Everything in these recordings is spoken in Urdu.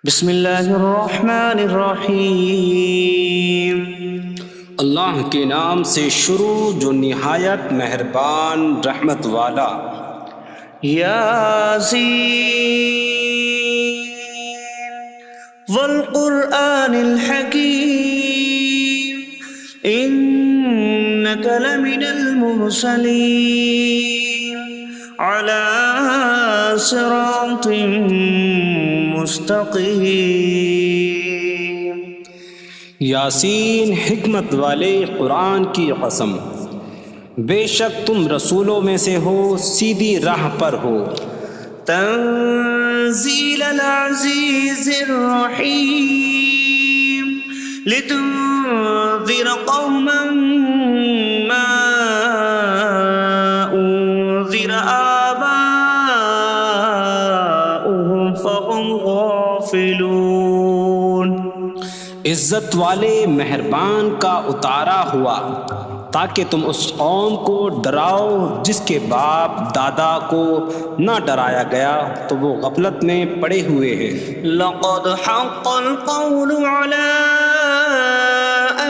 بسم اللہ الرحمن الرحیم۔ اللہ کے نام سے شروع جو نہایت مہربان رحمت والا۔ یاسین والقرآن الحکیم انک لمن المرسلین علی صراط مستقیم۔ یاسین حکمت والے قرآن کی قسم، بے شک تم رسولوں میں سے ہو، سیدھی راہ پر ہو۔ تنزیل العزیز الرحیم لتنذر قوما ما انذر آباؤهم فهم غافلون۔ عزت والے مہربان کا اتارا ہوا تاکہ تم اس قوم کو ڈراؤ جس کے باپ دادا کو نہ ڈرایا گیا تو وہ غفلت میں پڑے ہوئے ہیں۔ لقد حق القول على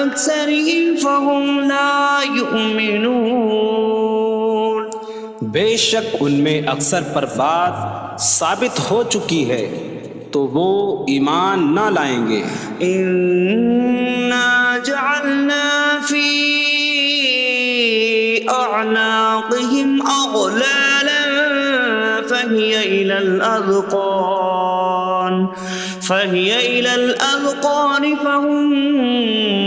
أكثرهم فهم لا يؤمنون۔ بے شک ان میں اکثر پر بات ثابت ہو چکی ہے تو وہ ایمان نہ لائیں گے۔ إنا جعلنا في أعناقهم أغلالا فهي إلى الأذقان فهم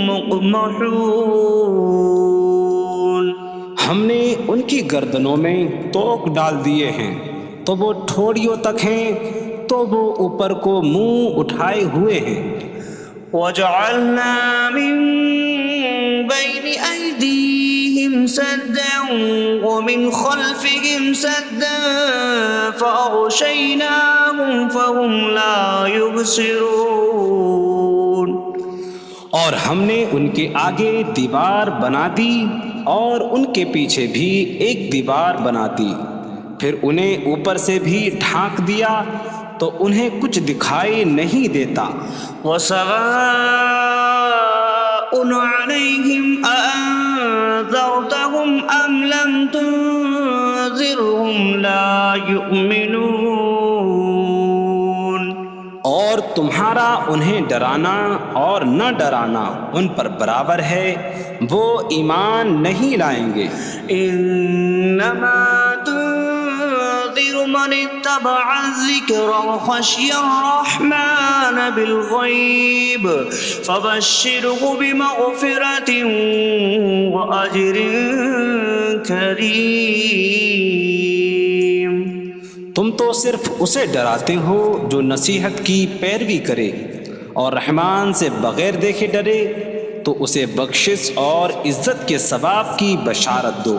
مقمحون۔ ہم نے ان کی گردنوں میں توق ڈال دیے ہیں تو وہ ٹھوڑیوں تک ہیں، تو وہ اوپر کو منہ اٹھائے ہوئے ہیں۔ وجعلنا من بين أيديهم سدا ومن خلفهم سدا فأغشيناهم فهم لا يبصرون۔ اور ہم نے ان کے آگے دیوار بنا دی اور ان کے پیچھے بھی ایک دیوار بنا دی، پھر انہیں اوپر سے بھی ڈھانک دیا تو انہیں کچھ دکھائی نہیں دیتا۔ وسواء عليهم أأنذرتهم أم لم تنذرهم لا يؤمنون۔ اور تمہارا انہیں ڈرانا اور نہ ڈرانا ان پر برابر ہے، وہ ایمان نہیں لائیں گے۔ انما تنذر من اتبع الذکر وخشی الرحمن بالغیب فبشره بمغفرة واجر کریم۔ تم تو صرف اسے ڈراتے ہو جو نصیحت کی پیروی کرے اور رحمان سے بغیر دیکھے ڈرے، تو اسے بخشش اور عزت کے ثواب کی بشارت دو۔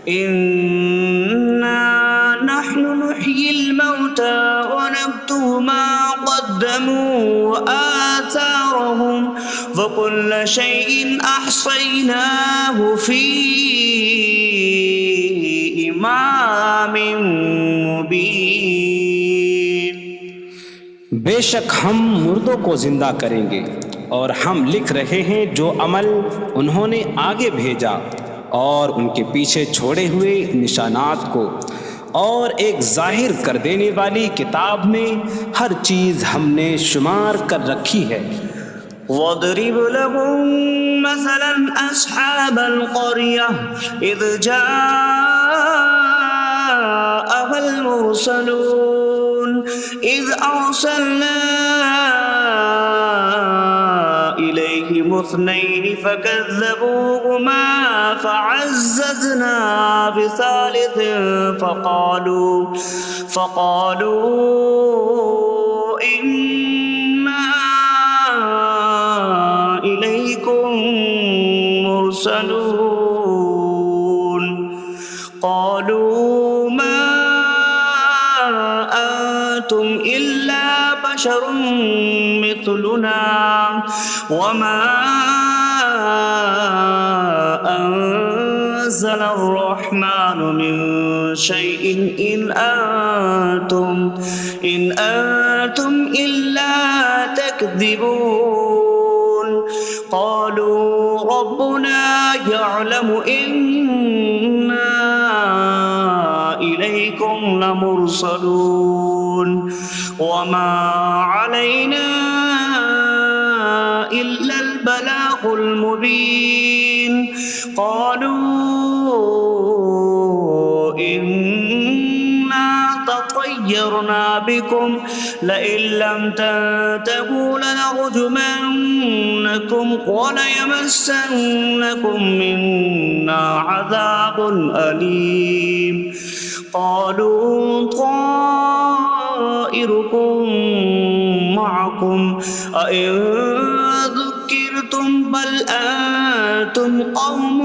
انا نحن نحيي الموتى ونكتب ما قدموا وآثارهم وكل شيء أحصيناه في إمام مبين۔ بے شک ہم مردوں کو زندہ کریں گے اور ہم لکھ رہے ہیں جو عمل انہوں نے آگے بھیجا اور ان کے پیچھے چھوڑے ہوئے نشانات کو، اور ایک ظاہر کر دینے والی کتاب میں ہر چیز ہم نے شمار کر رکھی ہے۔ وَاضْرِبْ لَهُم مَّثَلًا أَصْحَابَ الْقَرْيَةِ إِذْ جَاءَهَا الْمُرْسَلُونَ إِذْ أَرْسَلْنَا إِلَيْهِمُ اثْنَيْنِ فَكَذَّبُوهُمَا فَعَزَّزْنَا بِثَالِثٍ فَقَالُوا إِنَّا إِلَيْكُمْ مُرْسَلُونَ۔ قَالُوا مَا أَنتُمْ إِلَّا بَشَرٌ مِثْلُنَا وَمَا أَنتُمْ نزل الرحمن من شيء إن أنتم إلا تكذبون قالوا ربنا يعلم إنا إليكم لمرسلون وما علينا إلا البلاغ المبين قالوا إنا تطيرنا بكم لئن لم تنتهوا لنرجمنكم وليمسنكم منا عذاب أليم قالوا طائركم معكم أئن ذكرتم بل أنتم قوم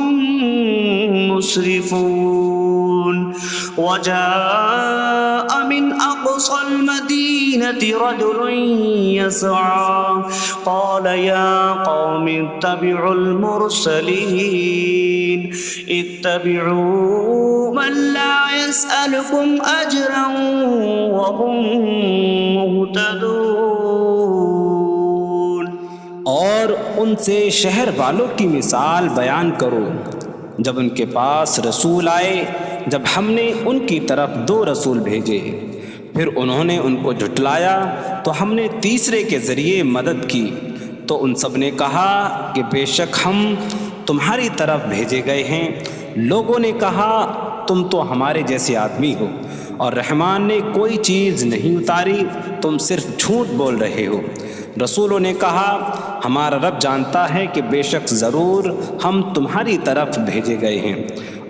مسرفون وجاء من أقصى المدينة رجل يسعى قال يا قوم اتبعوا المرسلين اتبعوا من لا يسألكم أجرا وهم مهتدون اور ان سے شہر والوں کی مثال بیان کرو جب ان کے پاس رسول آئے جب ہم نے ان کی طرف 2 رسول بھیجے پھر انہوں نے ان کو جھٹلایا تو ہم نے تیسرے کے ذریعے مدد کی تو ان سب نے کہا کہ بے شک ہم تمہاری طرف بھیجے گئے ہیں لوگوں نے کہا تم تو ہمارے جیسے آدمی ہو اور رحمان نے کوئی چیز نہیں اتاری تم صرف جھوٹ بول رہے ہو رسولوں نے کہا ہمارا رب جانتا ہے کہ بے شک ضرور ہم تمہاری طرف بھیجے گئے ہیں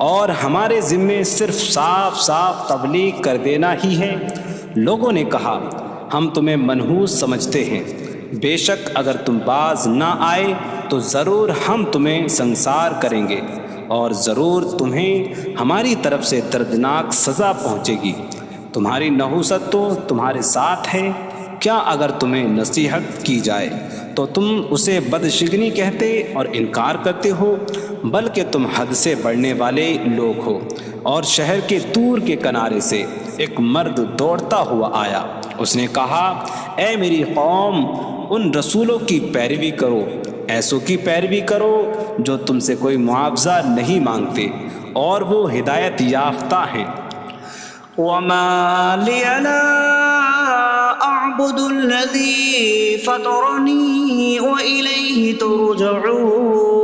اور ہمارے ذمے صرف صاف صاف تبلیغ کر دینا ہی ہے لوگوں نے کہا ہم تمہیں منحوس سمجھتے ہیں بے شک اگر تم باز نہ آئے تو ضرور ہم تمہیں سنسار کریں گے اور ضرور تمہیں ہماری طرف سے دردناک سزا پہنچے گی تمہاری نحوست تو تمہارے ساتھ ہے کیا اگر تمہیں نصیحت کی جائے تو تم اسے بدشگنی کہتے اور انکار کرتے ہو بلکہ تم حد سے بڑھنے والے لوگ ہو اور شہر کے دور کے کنارے سے ایک مرد دوڑتا ہوا آیا اس نے کہا اے میری قوم ان رسولوں کی پیروی کرو ایسوں کی پیروی کرو جو تم سے کوئی معاوضہ نہیں مانگتے اور وہ ہدایت یافتہ ہیں وما لي لا أعبد الذي فطرني وإليه ترجعون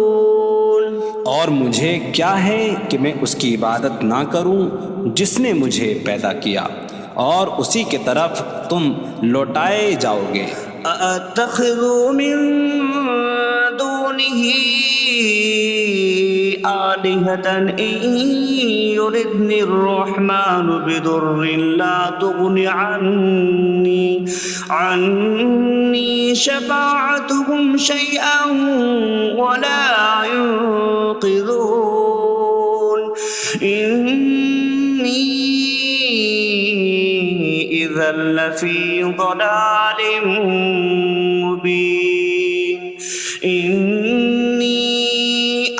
اور مجھے کیا ہے کہ میں اس کی عبادت نہ کروں جس نے مجھے پیدا کیا اور اسی کی طرف تم لوٹائے جاؤ گے أأتخذ من دونه آلهة إن يردني الرحمن بضر لا تغن عني شفاعتهم شيئا ولا ينقذون إني إذا لفي ضلال مبين إني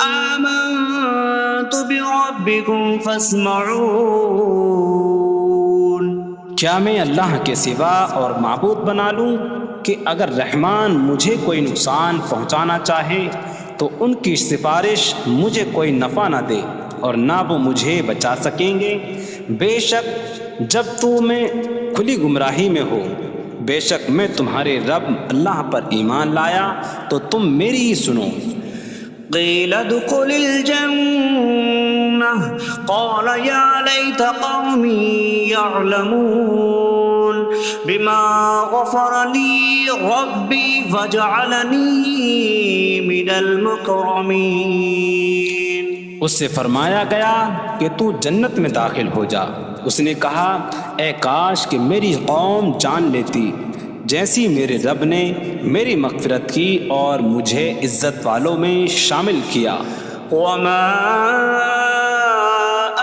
آمنت بربكم فاسمعون کیا میں اللہ کے سوا اور معبود بنا لوں کہ اگر رحمان مجھے کوئی نقصان پہنچانا چاہے تو ان کی سفارش مجھے کوئی نفع نہ دے اور نہ وہ مجھے بچا سکیں گے بے شک جب میں کھلی گمراہی میں ہو بے شک میں تمہارے رب اللہ پر ایمان لایا تو تم میری ہی سنو قيل ادخل الجنة قال يا ليت قومي يعلمون بما غفر لي ربي فجعلني من المكرمين اس سے فرمایا گیا کہ تو جنت میں داخل ہو جا اس نے کہا اے کاش کہ میری قوم جان لیتی جیسی میرے رب نے میری مغفرت کی اور مجھے عزت والوں میں شامل کیا وما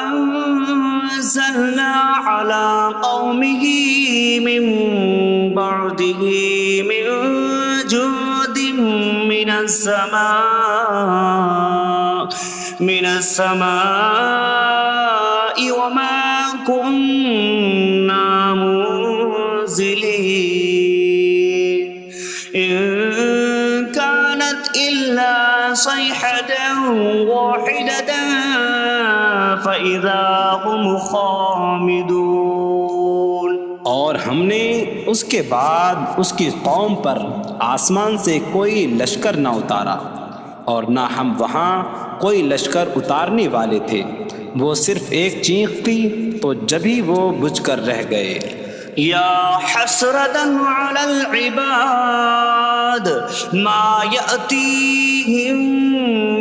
أنزلنا على قومه من بعده من جود من السماء من السماء وما كنا منزلين إن كانت إلا صيحة واحدة فإذا هم خامدون۔ اور ہم نے اس کے بعد اس کی قوم پر آسمان سے کوئی لشکر نہ اتارا، اور نہ ہم وہاں کوئی لشکر اتارنے والے تھے، وہ صرف ایک چیخ تھی تو جبھی وہ بجھ کر رہ گئے۔ یا حسرة على العباد ما يأتيهم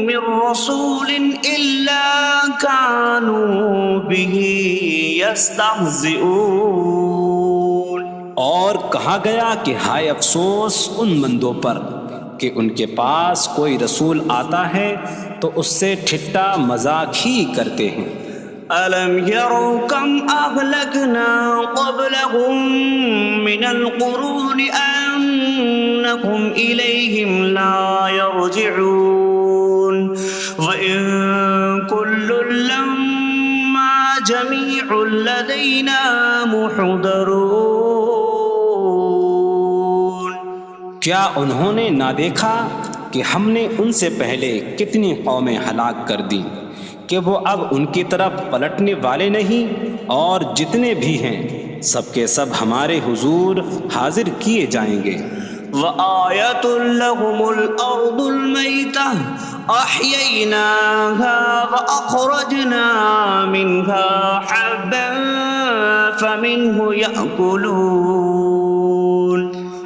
من رسول إلا كانوا به يستهزئون۔ اور کہا گیا کہ ہائے افسوس ان بندوں پر کہ ان کے پاس کوئی رسول آتا ہے تو اس سے ٹھٹا مذاق ہی کرتے ہیں۔ أَلَمْ يَرَوْا كَمْ أَهْلَكْنَا قَبْلَهُمْ مِنَ الْقُرُونِ أَنَّكُمْ إِلَيْهِمْ لَا يَرْجِعُونَ وَإِن كُلٌّ لَّمَّا جَمِيعٌ لَّدَيْنَا مُحْضَرُونَ۔ کیا انہوں نے نہ دیکھا کہ ہم نے ان سے پہلے کتنی قومیں ہلاک کر دیں کہ وہ اب ان کی طرف پلٹنے والے نہیں، اور جتنے بھی ہیں سب کے سب ہمارے حضور حاضر کیے جائیں گے۔ وَآيَةٌ لَّهُمُ الْأَرْضُ الْمَيْتَةُ أَحْيَيْنَاهَا وَأَخْرَجْنَا مِنْهَا حَبًّا فَمِنْهُ يَأْكُلُونَ۔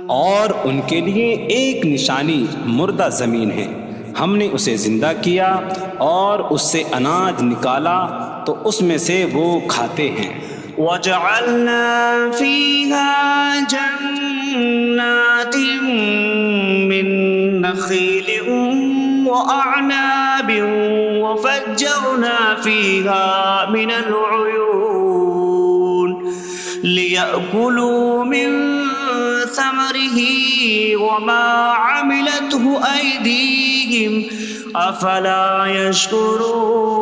اور ان کے لیے ایک نشانی مردہ زمین ہے، ہم نے اسے زندہ کیا اور اس سے اناج نکالا تو اس میں سے وہ کھاتے ہیں۔ وَجَعَلْنَا فِيهَا جَنَّاتٍ مِّن نَّخِيلٍ وَأَعْنَابٍ وَفَجَّرْنَا فِيهَا مِنَ الْعُيُونِ لِيَأْكُلُوا مِن ثَمَرِهِ وَمَا عَمِلَتْهُ أَيْدِيهِمْ أَفَلَا يَشْكُرُونَ۔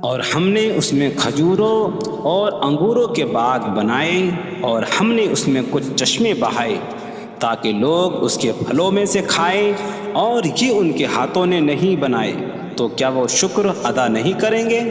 اور ہم نے اس میں کھجوروں اور انگوروں کے باغ بنائے، اور ہم نے اس میں کچھ چشمے بہائے تاکہ لوگ اس کے پھلوں میں سے کھائیں، اور یہ ان کے ہاتھوں نے نہیں بنائے، تو کیا وہ شکر ادا نہیں کریں گے؟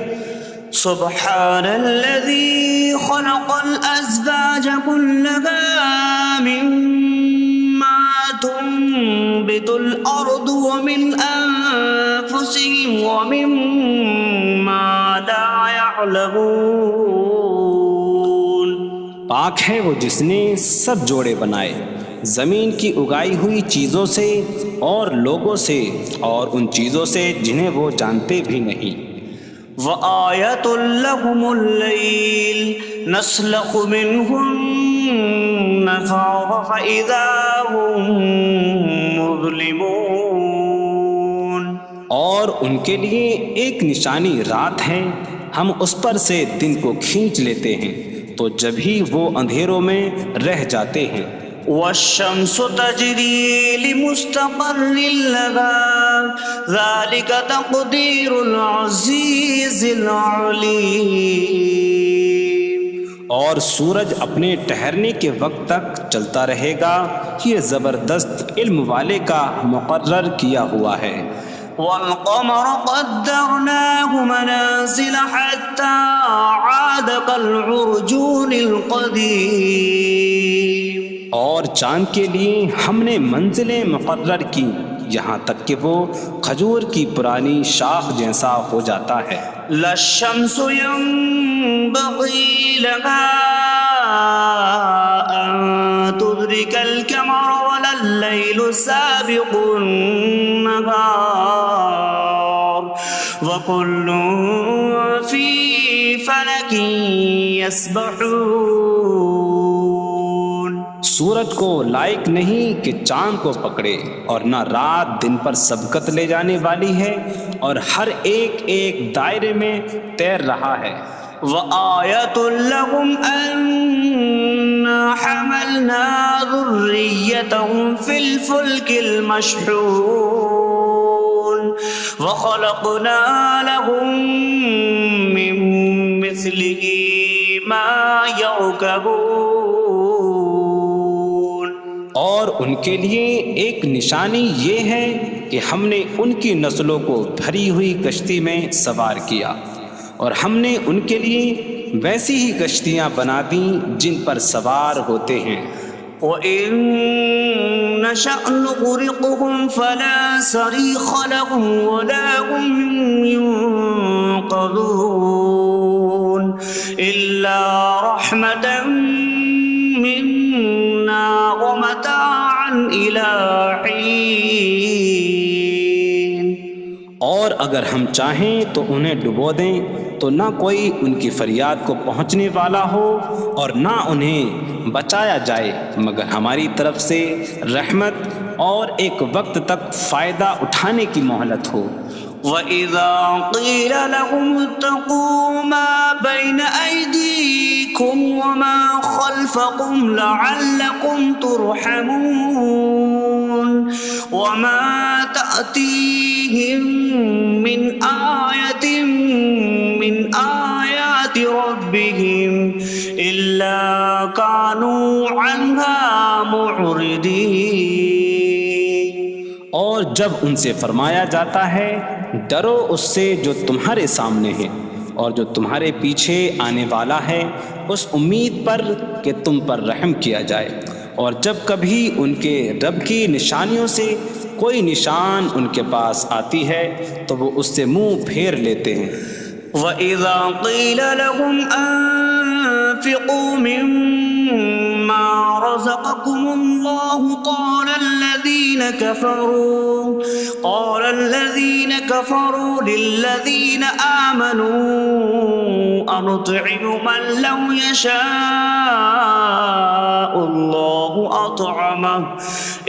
سبحان الذي خلق الأزواج كلها مما تنبت الأرض ومن أنفسهم ومما لا يعلمون۔ پاک ہے وہ جس نے سب جوڑے بنائے زمین کی اگائی ہوئی چیزوں سے اور لوگوں سے اور ان چیزوں سے جنہیں وہ جانتے بھی نہیں۔ وَآيَةٌ لَّهُمُ اللَّيْلُ نَسْلَخُ مِنْهُ النَّهَارَ فَإِذَا هُم مُظْلِمُونَ۔ اور ان کے لیے ایک نشانی رات ہے، ہم اس پر سے دن کو کھینچ لیتے ہیں تو جبھی وہ اندھیروں میں رہ جاتے ہیں۔ وَالشَّمْسُ تَجْرِي لِمُسْتَقَرٍّ لَّهَا ذَلِكَ تَقْدِيرُ الْعَزِيزِ الْعَلِيمِ۔ اور سورج اپنے ٹھہرنے کے وقت تک چلتا رہے گا، یہ زبردست علم والے کا مقرر کیا ہوا ہے۔ وَالْقَمَرَ قَدَّرْنَاهُ مَنَازِلَ حَتَّى عَادَ كَالْعُرْجُونِ الْقَدِيمِ۔ اور چاند کے لیے ہم نے منزلیں مقرر کی یہاں تک کہ وہ کھجور کی پرانی شاخ جیسا ہو جاتا ہے۔ لا الشمس ينبغي لها أن تدرك القمر ولا الليل سابق النهار وكل في فلك يسبحون۔ سورج کو لائق نہیں کہ چاند کو پکڑے، اور نہ رات دن پر سبقت لے جانے والی ہے، اور ہر ایک ایک دائرے میں تیر رہا ہے۔ وَآيَةٌ لَّهُمْ أَنَّا حَمَلْنَا ذُرِّيَّتَهُمْ فِي الْفُلْكِ الْمَشْحُونِ۔ وخلقنا لهم من مثله ما يركبون. اور ان کے لیے ایک نشانی یہ ہے کہ ہم نے ان کی نسلوں کو بھری ہوئی کشتی میں سوار کیا، اور ہم نے ان کے لیے ویسی ہی کشتیاں بنا دیں جن پر سوار ہوتے ہیں. وَإِن نَّشَأْ نُغْرِقْهُمْ فَلَا صَرِيخَ لَهُمْ وَلَا هُمْ يُنقَذُونَ إِلَّا رَحْمَةً مِّنَّا وَمَتَاعًا إِلَىٰ حِينٍ. اور اگر ہم چاہیں تو انہیں ڈبو دیں تو نہ کوئی ان کی فریاد کو پہنچنے والا ہو اور نہ انہیں بچایا جائے مگر ہماری طرف سے رحمت اور ایک وقت تک فائدہ اٹھانے کی مہلت ہو. وَإِذَا قِيلَ لَهُمُ اتَّقُوا مَا بَيْنَ أَيْدِيكُمْ وَمَا خَلْفَكُمْ لَعَلَّكُمْ تُرْحَمُونَ وَمَا تَأْتِيهِم مِّنْ آيَةٍ مِّنْ آيَاتِ رَبِّهِمْ إِلَّا كَانُوا عَنْهَا مُعْرِضِينَ. اور جب ان سے فرمایا جاتا ہے ڈرو اس سے جو تمہارے سامنے ہے اور جو تمہارے پیچھے آنے والا ہے، اس امید پر کہ تم پر رحم کیا جائے، اور جب کبھی ان کے رب کی نشانیوں سے کوئی نشان ان کے پاس آتی ہے تو وہ اس سے منہ پھیر لیتے ہیں. وَإِذَا قِيلَ لَهُمْ أَنفِقُوا مِمَّا رَزَقَكُمُ اللَّهُ قَالَ الَّذِينَ كَفَرُوا لِلَّذِينَ آمَنُوا أَنُطْعِمُ مَن لَّوْ يَشَاءُ اللَّهُ أَطْعَمَهُ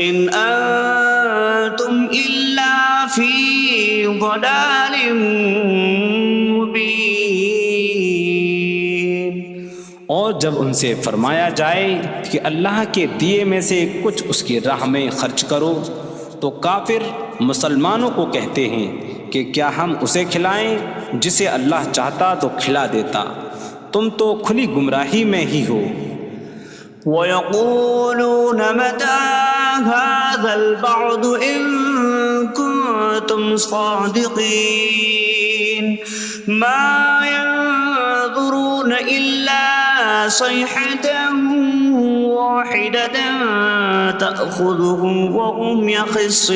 إِنْ أَنتُمْ إِلَّا فِي ضَلَالٍ مبین. اور جب ان سے فرمایا جائے کہ اللہ کے دیے میں سے کچھ اس کی راہ میں خرچ کرو تو کافر مسلمانوں کو کہتے ہیں کہ کیا ہم اسے کھلائیں جسے اللہ چاہتا تو کھلا دیتا، تم تو کھلی گمراہی میں ہی ہو. وَيَقُولُونَ مَتَىٰ هَٰذَا الْوَعْدُ إِن كُنتُمْ صَادِقِينَ مَا يَنظُرُونَ إِلَّا صَيْحَةً وَاحِدَةً تَأْخُذُهُمْ وَهُمْ يَخِصِّمُونَ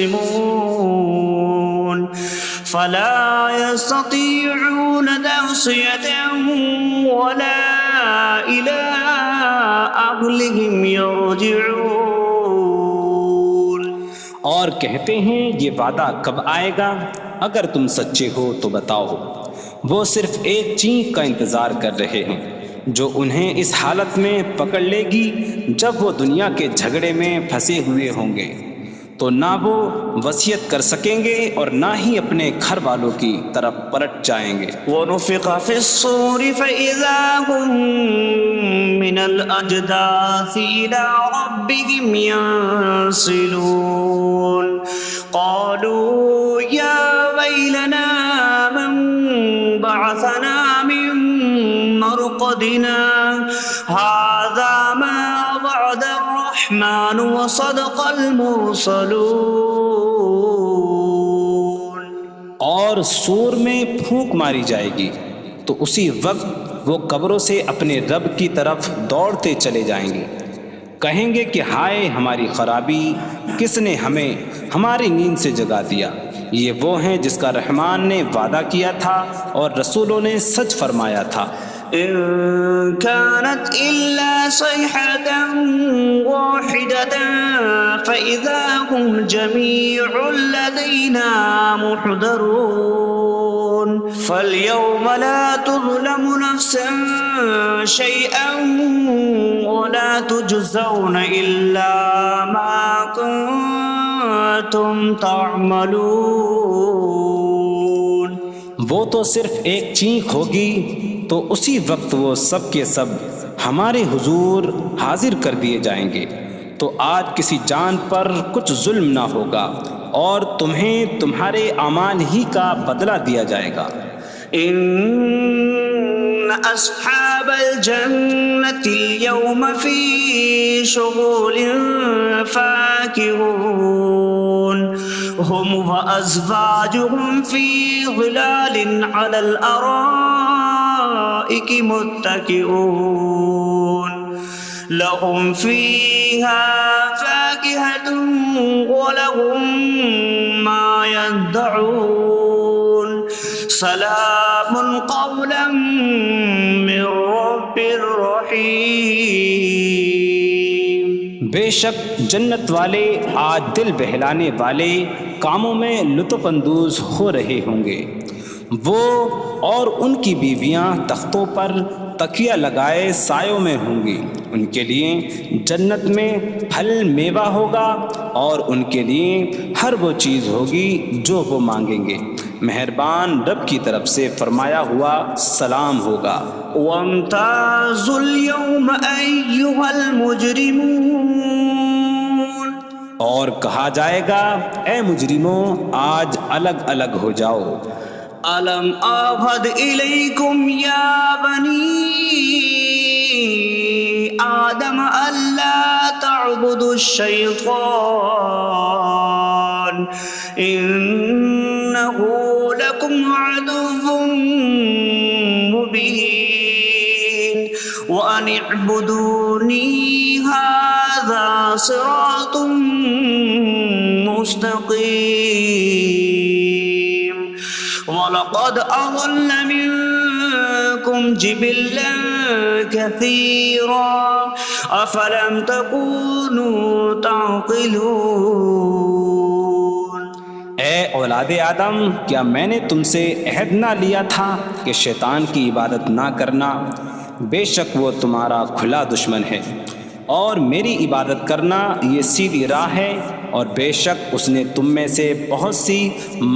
فَلَا يَسْتَطِيعُونَ تَوْصِيَةً وَلَا إِلَىٰ أَهْلِهِمْ يَرْجِعُونَ. اور کہتے ہیں یہ وعدہ کب آئے گا؟ اگر تم سچے ہو تو بتاؤ. وہ صرف ایک چینک کا انتظار کر رہے ہیں جو انہیں اس حالت میں پکڑ لے گی جب وہ دنیا کے جھگڑے میں پھنسے ہوئے ہوں گے، تو نہ وہ وصیت کر سکیں گے اور نہ ہی اپنے گھر والوں کی طرف پلٹ جائیں گے. وَنُفِخَ فِي الصُّورِ فَإِذَا هُم مِّنَ الْأَجْدَاثِ إِلَىٰ رَبِّهِمْ يَنسِلُونَ قَالُوا يَا وَيْلَنَا مَن بَعَثَنَا مِن مَّرْقَدِنَا هَٰذَا مَا وَعَدَ الرَّحْمَٰنُ وَصَدَقَ الْمُرْسَلُونَ. اور سور میں پھونک ماری جائے گی تو اسی وقت وہ قبروں سے اپنے رب کی طرف دوڑتے چلے جائیں گے، کہیں گے کہ ہائے ہماری خرابی، کس نے ہمیں ہماری نیند سے جگا دیا. یہ وہ ہیں جس کا رحمان نے وعدہ کیا تھا اور رسولوں نے سچ فرمایا تھا. إن كانت إلا صيحة واحدة فإذا هم جميع لدينا محضرون. فاليوم لا تظلم نفس شيئا ولا تجزون إلا ما كنتم تعملون. وہ تو صرف ایک چینک ہوگی تو اسی وقت وہ سب کے سب ہمارے حضور حاضر کر دیے جائیں گے، تو آج کسی جان پر کچھ ظلم نہ ہوگا اور تمہیں تمہارے اعمال ہی کا بدلہ دیا جائے گا۔ إن أصحاب الجنة اليوم في شغل فاكهون هم وأزواجهم في ظلال على الأرائك متكئون لهم فيها فاكهة ولهم ما يدعون سلام قولا من رب رحیم۔ بے شک جنت والے آج دل بہلانے والے کاموں میں لطف اندوز ہو رہے ہوں گے۔ وہ اور ان کی بیویاں تختوں پر تکیہ لگائے سایوں میں ہوں گی۔ ان کے لیے جنت میں پھل میوہ ہوگا اور ان کے لیے ہر وہ چیز ہوگی جو وہ مانگیں گے۔ مہربان رب کی طرف سے فرمایا ہوا سلام ہوگا۔ وامتازوا اليوم أيها المجرمون، اور کہا جائے گا اے مجرموں آج الگ الگ ہو جاؤ۔ ألم أعهد إليكم يا بني آدم ألا تعبدوا الشيطان إنه لكم عدو مبين وأن اعبدوني هذا صراط مستقيم وَلَقَدْ أَضَلَّ مِنكُمْ جِبِلًّا كَثِيرًا أَفَلَمْ تَكُونُوا تَعْقِلُونَ۔ اے اولاد آدم، کیا میں نے تم سے عہد نہ لیا تھا کہ شیطان کی عبادت نہ کرنا؟ بے شک وہ تمہارا کھلا دشمن ہے، اور میری عبادت کرنا یہ سیدھی راہ ہے، اور بے شک اس نے تم میں سے بہت سی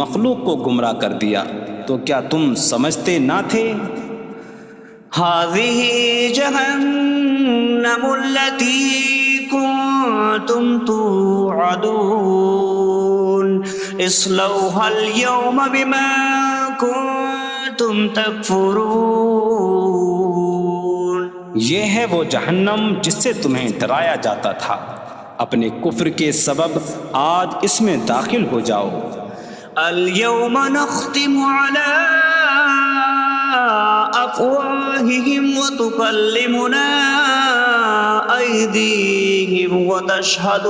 مخلوق کو گمراہ کر دیا، تو کیا تم سمجھتے نہ تھے؟ هذه جهنم التي كنتم توعدون اصلوها اليوم بما كنتم تكفرون۔ یہ ہے وہ جہنم جس سے تمہیں ڈرایا جاتا تھا، اپنے کفر کے سبب آج اس میں داخل ہو جاؤ۔ اليوم نختم على أفواههم وتكلمنا أيديهم وتشهد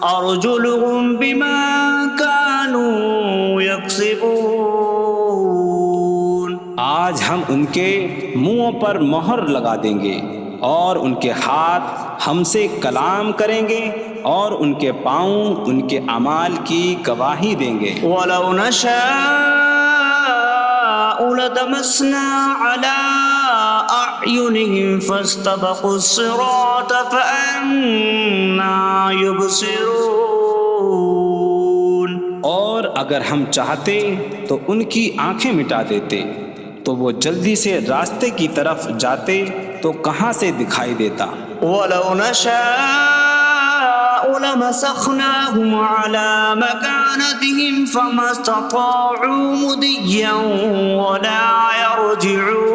أرجلهم بما كانوا يكسبون۔ آج ہم ان کے منہوں پر مہر لگا دیں گے، اور ان کے ہاتھ ہم سے کلام کریں گے، اور ان کے پاؤں ان کے اعمال کی گواہی دیں گے۔ وَلَوْ نَشَاءُ لَطَمَسْنَا عَلَىٰ أَعْيُنِهِمْ فَاسْتَبَقُوا الصِّرَاطَ فَأَنَّىٰ يُبْصِرُونَ۔ اور اگر ہم چاہتے تو ان کی آنکھیں مٹا دیتے، تو وہ جلدی سے راستے کی طرف جاتے تو کہاں سے دکھائی دیتا۔ وَلَوْ نَشَاءُ لَمَسَخْنَاهُمْ عَلَىٰ مَكَانَتِهِمْ فَمَا اسْتَطَاعُوا مُضِيًّا وَلَا يَرْجِعُونَ۔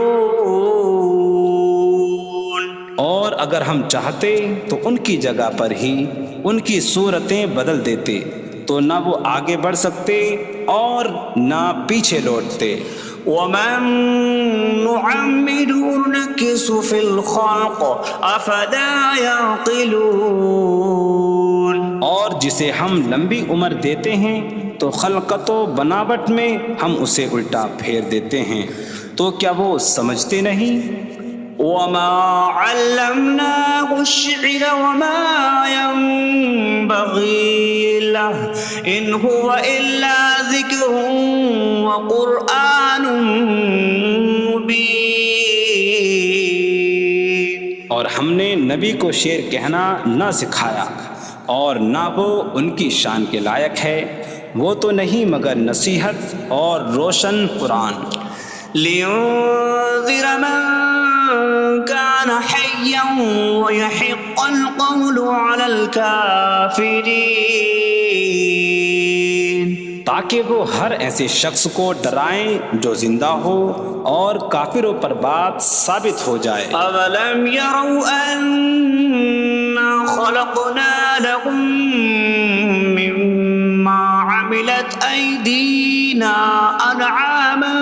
اور اگر ہم چاہتے تو ان کی جگہ پر ہی ان کی صورتیں بدل دیتے، تو نہ وہ آگے بڑھ سکتے اور نہ پیچھے لوٹتے۔ وَمَن نُّعَمِّرْهُ نُنَكِّسْهُ فِي الْخَلْقِ أَفَلَا يَعْقِلُونَ۔ اور جسے ہم لمبی عمر دیتے ہیں تو خلقت و بناوٹ میں ہم اسے الٹا پھیر دیتے ہیں، تو کیا وہ سمجھتے نہیں؟ وَمَا عَلَّمْنَاهُ الشِّعْرَ وَمَا يَنبَغِي لَهُ إِنْ هُوَ إِلَّا ذِكْرٌ وَقُرْآنٌ مُّبِينٌ۔ اور ہم نے نبی کو شعر کہنا نہ سکھایا، اور نہ وہ ان کی شان کے لائق ہے، وہ تو نہیں مگر نصیحت اور روشن قرآن۔ لِيُنذِرَ مَن كَانَ حَيًّا حيا ويحق القول على الكافرين تاکہ وہ ہر ایسے شخص کو ڈرائیں جو زندہ ہو اور کافروں پر بات ثابت ہو جائے۔ أولم يروا أنا خلقنا لهم مما عملت أيدينا أنعاما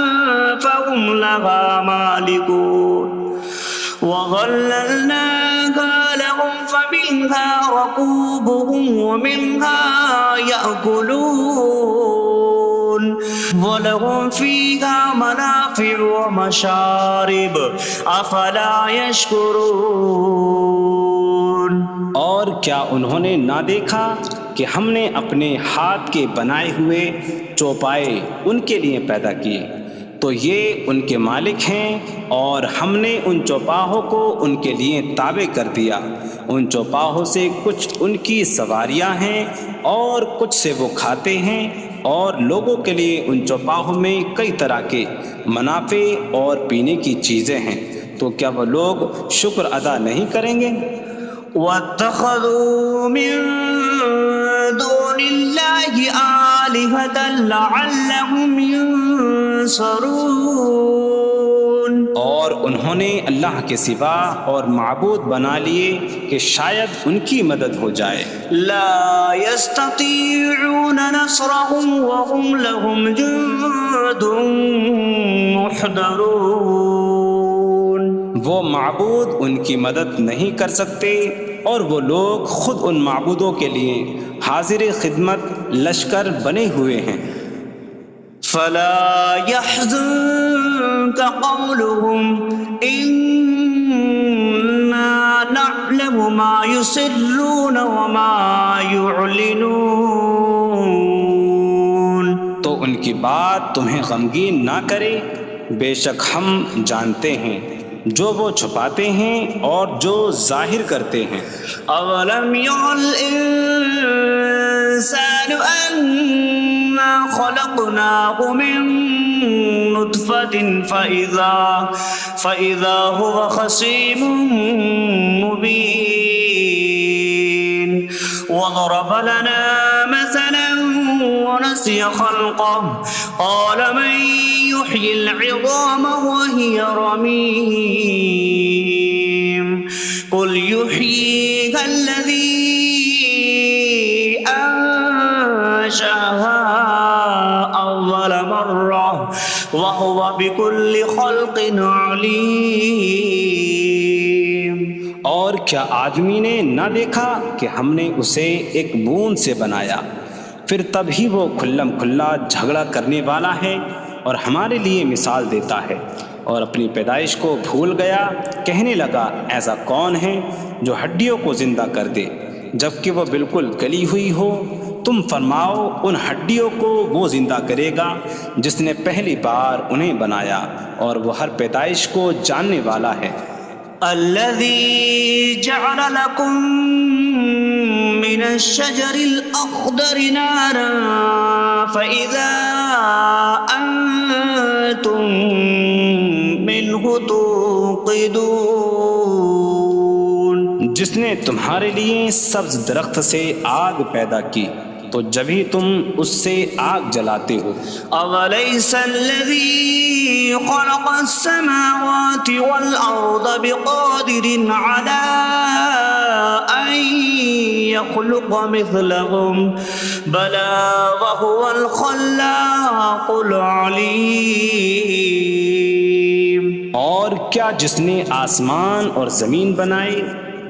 فهم لها مالكون وظللناها لهم فمنها ركوبهم ومنها يأكلون وَلَهُمْ فِيهَا مَنَافِعُ وَمَشَارِبُ أَفَلَا يَشْكُرُونَ۔ اور کیا انہوں نے نہ دیکھا کہ ہم نے اپنے ہاتھ کے بنائے ہوئے چوپائے ان کے لیے پیدا کیے، تو یہ ان کے مالک ہیں، اور ہم نے ان چوپاہوں کو ان کے لیے تابع کر دیا۔ ان چوپاہوں سے کچھ ان کی سواریاں ہیں اور کچھ سے وہ کھاتے ہیں، اور لوگوں کے لیے ان چوپاہوں میں کئی طرح کے منافع اور پینے کی چیزیں ہیں، تو کیا وہ لوگ شکر ادا نہیں کریں گے؟ وَاتَّخَذُوا مِن دُونِ اللَّهِ آلِهَةً لَعَلَّهُمْ يُنصَرُونَ۔ اور انہوں نے اللہ کے سوا اور معبود بنا لیے کہ شاید ان کی مدد ہو جائے۔ لا يستطيعون نصرهم وهم لهم جند محضرون۔ وہ معبود ان کی مدد نہیں کر سکتے، اور وہ لوگ خود ان معبودوں کے لیے حاضر خدمت لشکر بنے ہوئے ہیں۔ فلا يحزنك قولهم إنا نعلم ما يسرون وما يعلنون۔ تو ان کی بات تمہیں غمگین نہ کرے، بے شک ہم جانتے ہیں جو وہ چھپاتے ہیں اور جو ظاہر کرتے ہیں۔ اولم ير الانسان انا خلقناه من نطفة فإذا هو خصيم مبين وضرب لنا مثلا ونسي خلقه قال من يحيي العظام وهي رميم قل يحييها الذي أنشأها أول مرة وهو بكل خلق عليم۔ اور کیا آدمی نے نہ دیکھا کہ ہم نے اسے ایک بوند سے بنایا، پھر تب ہی وہ کھلم کھلا جھگڑا کرنے والا ہے اور ہمارے لیے مثال دیتا ہے، اور اپنی پیدائش کو بھول گیا، کہنے لگا ایسا کون ہے جو ہڈیوں کو زندہ کر دے جبکہ وہ بالکل گلی ہوئی ہو؟ تم فرماؤ ان ہڈیوں کو وہ زندہ کرے گا جس نے پہلی بار انہیں بنایا، اور وہ ہر پیدائش کو جاننے والا ہے۔ الذي جعل لكم من الشجر الأخضر نارا فإذا أنتم منه توقدون۔ جس نے تمہارے لیے سبز درخت سے آگ پیدا کی تو جبھی تم اس سے آگ جلاتے ہو۔ أَوَلَيْسَ الَّذِي خَلَقَ السَّمَاوَاتِ وَالْأَرْضَ بِقَادِرٍ عَلَىٰ أَن يَخْلُقَ مِثْلَهُم بَلَىٰ وَهُوَ الْخَلَّاقُ الْعَلِيمُ۔ اور کیا جس نے آسمان اور زمین بنائے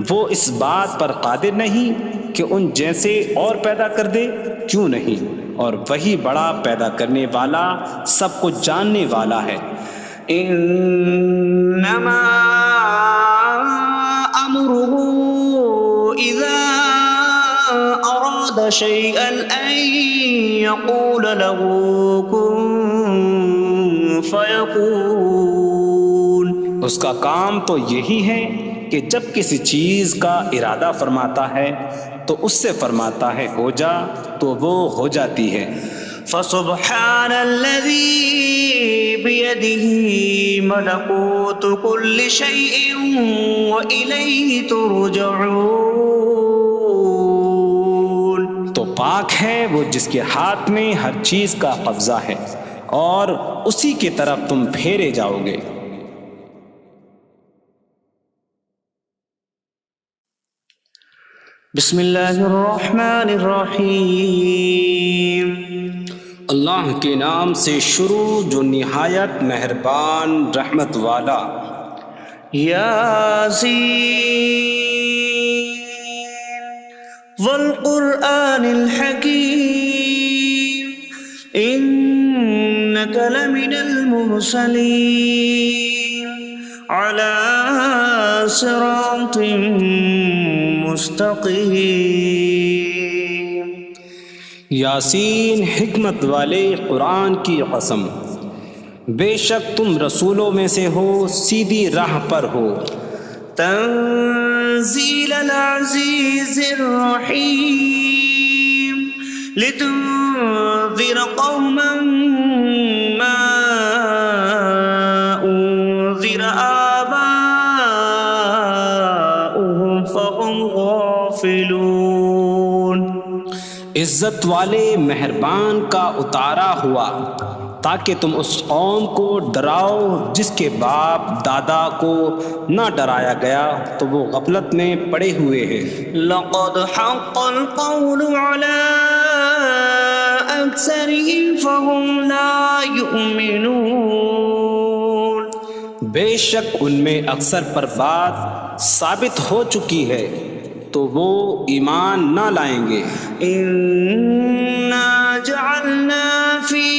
وہ اس بات پر قادر نہیں کہ ان جیسے اور پیدا کر دے؟ کیوں نہیں، اور وہی بڑا پیدا کرنے والا سب کچھ جاننے والا ہے۔ انما امره اذا اراد شيئا ان يقول له كن فيكون۔ اس کا کام تو یہی ہے کہ جب کسی چیز کا ارادہ فرماتا ہے تو اس سے فرماتا ہے ہو جا، تو وہ ہو جاتی ہے۔ فسبحان الذي بيده ملكوت كل شيء وإليه ترجعون. تو پاک ہے وہ جس کے ہاتھ میں ہر چیز کا قبضہ ہے اور اسی کی طرف تم پھیرے جاؤ گے. بسم اللہ الرحمن الرحیم. اللہ کے نام سے شروع جو نہایت مہربان رحمت والا. یاسین والقرآن الحکیم انک لمن المرسلین علی صراط مستقیم. یاسین حکمت والے قرآن کی قسم، بے شک تم رسولوں میں سے ہو، سیدھی راہ پر ہو. تنزیل العزیز الرحیم لتنذر قوما ما انذر آباؤهم فهم غافلون. عزت والے مہربان کا اتارا ہوا تاکہ تم اس قوم کو ڈراؤ جس کے باپ دادا کو نہ ڈرایا گیا تو وہ غفلت میں پڑے ہوئے ہیں. لقد حق القول على أكثرهم فهم لا يؤمنون. بے شک ان میں اکثر پر بات ثابت ہو چکی ہے تو وہ ایمان نہ لائیں گے. إنا جعلنا في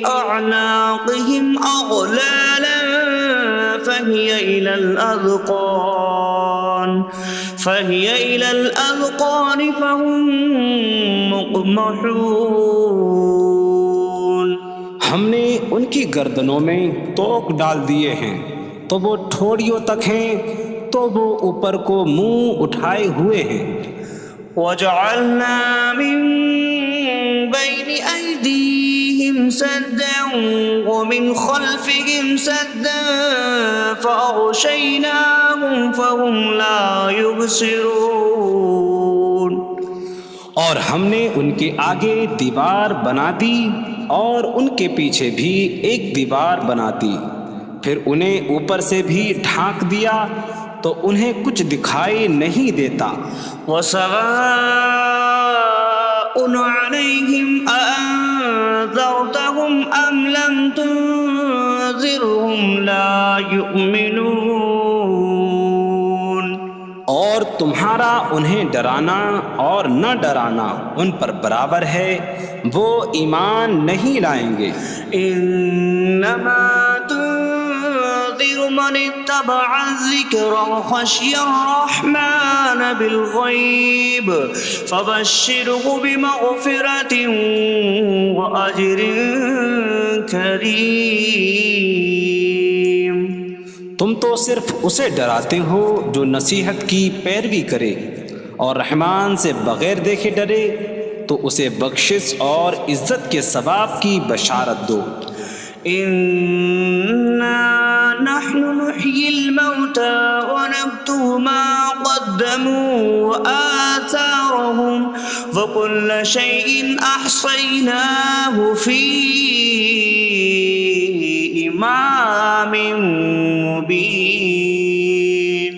أعناقهم أغلالا فهي إلى الأذقان فهم مقمحون. ہم نے ان کی گردنوں میں توق ڈال دیے ہیں تو وہ ٹھوڑیوں تک ہیں تو وہ اوپر کو منہ اٹھائے ہوئے ہیں. وجعلنا من بين أيديهم سدا ومن خلفهم سدا فأغشيناهم فهم لا يبصرون. اور ہم نے ان کے آگے دیوار بنا دی اور ان کے پیچھے بھی ایک دیوار بنا دی، پھر انہیں اوپر سے بھی ڈھانک دیا تو انہیں کچھ دکھائی نہیں دیتا. وسواء عليهم أأنذرتهم أم لم تنذرهم لا يؤمنون. اور تمہارا انہیں ڈرانا اور نہ ڈرانا ان پر برابر ہے، وہ ایمان نہیں لائیں گے. انما تنذر من اتبع الذکر وخشی الرحمن بالغیب فبشره بمغفرة وأجر کریم. تم تو صرف اسے ڈراتے ہو جو نصیحت کی پیروی کرے اور رحمان سے بغیر دیکھے ڈرے تو اسے بخشش اور عزت کے ثواب کی بشارت دو. انا نحن نحيي الموتى ونكتب ما قدموا وآثارهم وكل شيء أحصيناه في إمام مبين.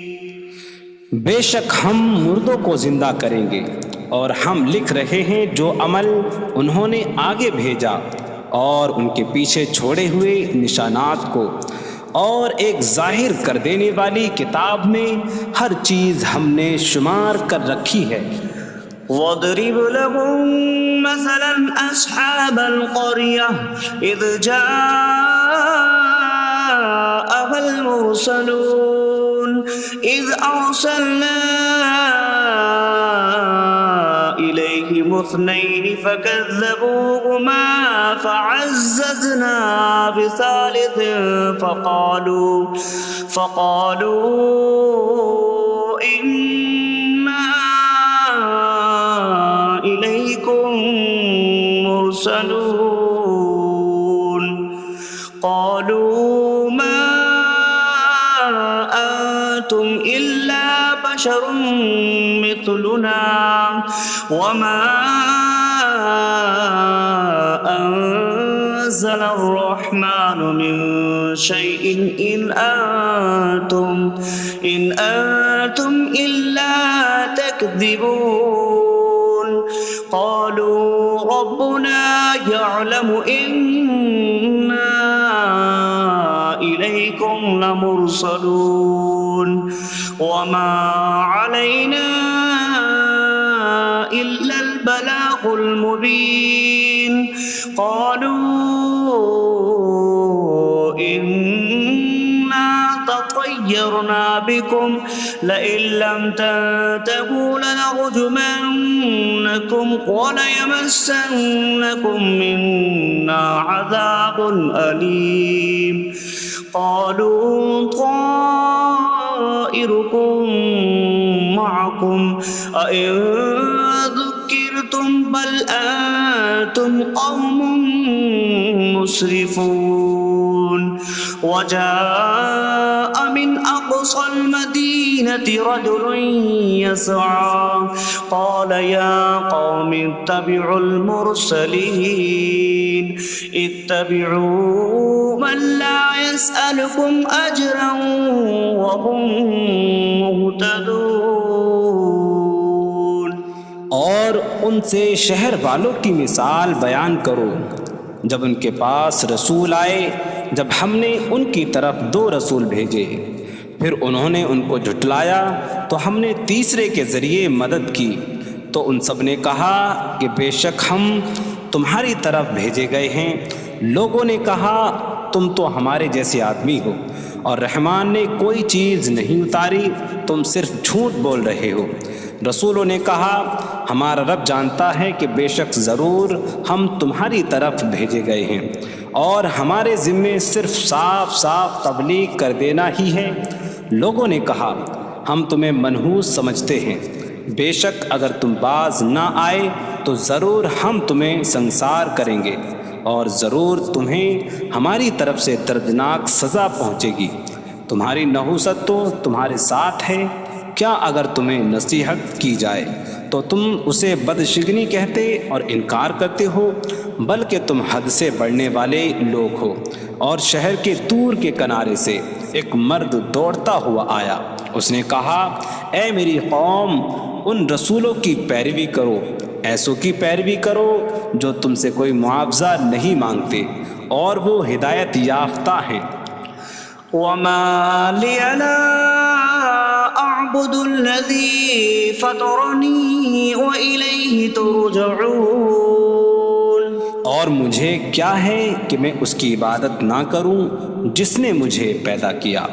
بے شک ہم مردوں کو زندہ کریں گے اور ہم لکھ رہے ہیں جو عمل انہوں نے آگے بھیجا اور ان کے پیچھے چھوڑے ہوئے نشانات کو، اور ایک ظاہر کر دینے والی کتاب میں ہر چیز ہم نے شمار کر رکھی ہے. وَاضْرِبْ لَهُم مَّثَلًا أَصْحَابَ الْقَرْيَةِ إِذْ جَاءَهَا الْمُرْسَلُونَ إِذْ أَرْسَلْنَا إِلَيْهِمُ اثْنَيْنِ فَكَذَّبُوهُمَا فَعَزَّزْنَا بِثَالِثٍ فَقَالُوا إِنَّا إِلَيْكُمْ لمرسلون قالوا ما أنتم إلا بشر مثلنا وما أنزل الرحمن من شيء إن أنتم إلا تكذبون قالوا ربنا يعلم إنا إليكم لمرسلون وما علينا إلا البلاغ المبين قالوا إنا تطيرنا بكم لئن لم تنتهوا لنرجمنكم وليمسنكم منا عذاب أليم قالوا طائركم معكم أئن ذكرتم بل أنتم قوم مسرفون وجاء من أقصى المدينة رجل يسعى قال يا قوم اتبعوا المرسلين اتبعوا من لا يسألكم أجرا وهم مهتدون اور ان سے شہر والوں کی مثال بیان کرو جب ان کے پاس رسول آئے جب ہم نے ان کی طرف 2 رسول بھیجے پھر انہوں نے ان کو جھٹلایا تو ہم نے تیسرے کے ذریعے مدد کی تو ان سب نے کہا کہ بے شک ہم تمہاری طرف بھیجے گئے ہیں لوگوں نے کہا تم تو ہمارے جیسے آدمی ہو اور رحمان نے کوئی چیز نہیں اتاری تم صرف جھوٹ بول رہے ہو رسولوں نے کہا ہمارا رب جانتا ہے کہ بے شک ضرور ہم تمہاری طرف بھیجے گئے ہیں اور ہمارے ذمے صرف صاف صاف تبلیغ کر دینا ہی ہے لوگوں نے کہا ہم تمہیں منحوس سمجھتے ہیں بے شک اگر تم باز نہ آئے تو ضرور ہم تمہیں سنسار کریں گے اور ضرور تمہیں ہماری طرف سے دردناک سزا پہنچے گی تمہاری نحوست تو تمہارے ساتھ ہے کیا اگر تمہیں نصیحت کی جائے تو تم اسے بدشگنی کہتے اور انکار کرتے ہو بلکہ تم حد سے بڑھنے والے لوگ ہو اور شہر کے دور کے کنارے سے ایک مرد دوڑتا ہوا آیا اس نے کہا اے میری قوم ان رسولوں کی پیروی کرو ایسوں کی پیروی کرو جو تم سے کوئی معاوضہ نہیں مانگتے اور وہ ہدایت یافتہ ہیں وما لي لا أعبد الذي فطرني وإليه ترجعون اور مجھے کیا ہے کہ میں اس کی عبادت نہ کروں جس نے مجھے پیدا کیا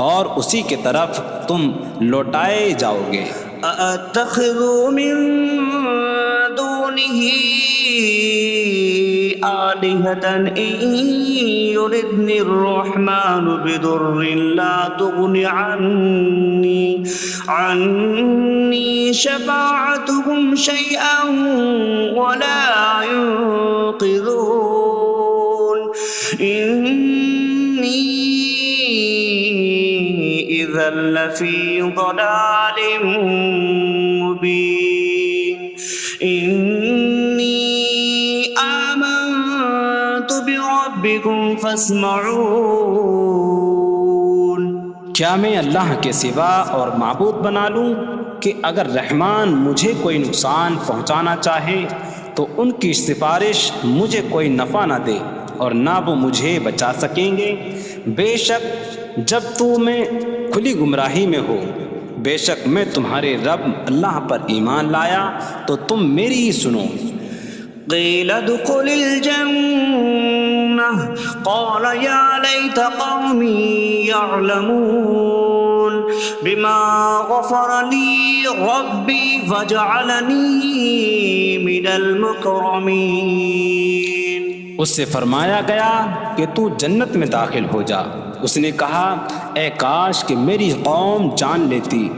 اور اسی کی طرف تم لوٹائے جاؤ گے أأتخذ من دونه آلهة إن يردني الرحمن بضر لا تغن عني شفاعتهم شيئا ولا ينقذون إني إذا لفي ضلال مبين إني آمنت بربكم فاسمعون کیا میں اللہ کے سوا اور معبود بنا لوں کہ اگر رحمان مجھے کوئی نقصان پہنچانا چاہے تو ان کی سفارش مجھے کوئی نفع نہ دے اور نہ وہ مجھے بچا سکیں گے بے شک جب میں کھلی گمراہی میں ہو بے شک میں تمہارے رب اللہ پر ایمان لایا تو تم میری ہی سنو قیل ادخل الجنة قال یا لیت قومی یعلمون بما غفر لی ربی وجعلنی من المکرمین اس سے فرمایا گیا کہ تو جنت میں داخل ہو جا اس نے کہا اے کاش کہ میری قوم جان لیتی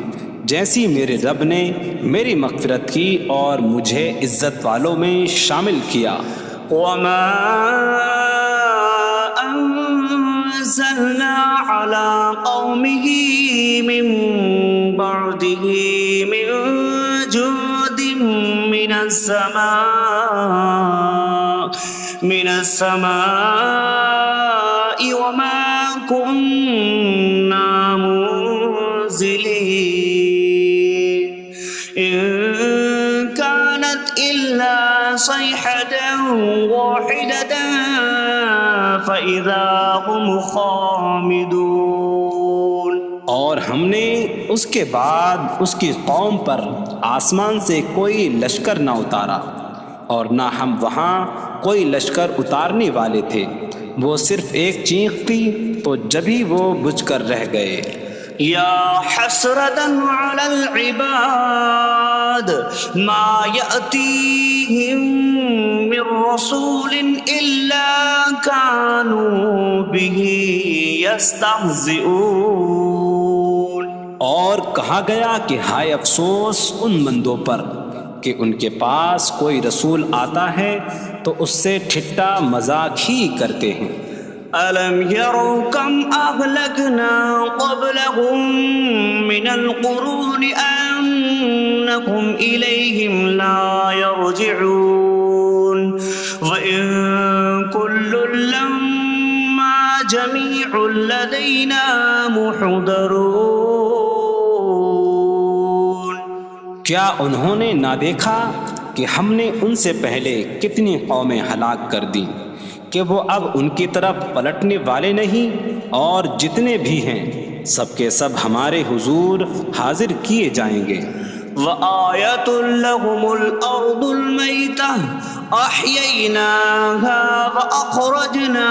جیسی میرے رب نے میری مغفرت کی اور مجھے عزت والوں میں شامل کیا وما أنزلنا على قومه من بعده من جود من السماء وما كنا منزلين إن كانت إلا صيحة واحدة فإذا هم خامدون. اور ہم نے اس کے بعد اس کی قوم پر آسمان سے کوئی لشکر نہ اتارا اور نہ ہم وہاں کوئی لشکر اتارنے والے تھے. وہ صرف ایک چیخ کی تو جبھی وہ بجھ کر رہ گئے. یا حسرة على العباد ما يأتيهم من رسول إلا كانوا به يستهزئون. اور کہا گیا کہ ہائے افسوس ان بندوں پر کہ ان کے پاس کوئی رسول آتا ہے تو اس سے ٹھٹا مذاق ہی کرتے ہیں. أَلَمْ يَرَوْا كَمْ أَهْلَكْنَا قَبْلَهُمْ مِنَ الْقُرُونِ أَنَّكُمْ إِلَيْهِمْ لَا يَرْجِعُونَ وَإِن كُلٌّ لَمَّا جَمِيعٌ لَدَيْنَا مُحْضَرُونَ. کیا انہوں نے نہ دیکھا کہ ہم نے ان سے پہلے کتنی قومیں ہلاک کر دیں کہ وہ اب ان کی طرف پلٹنے والے نہیں، اور جتنے بھی ہیں سب کے سب ہمارے حضور حاضر کیے جائیں گے. وَآيَةٌ لَهُمُ الْأَرْضُ الْمَيْتَةُ أَحْيَيْنَاهَا وَأَخْرَجْنَا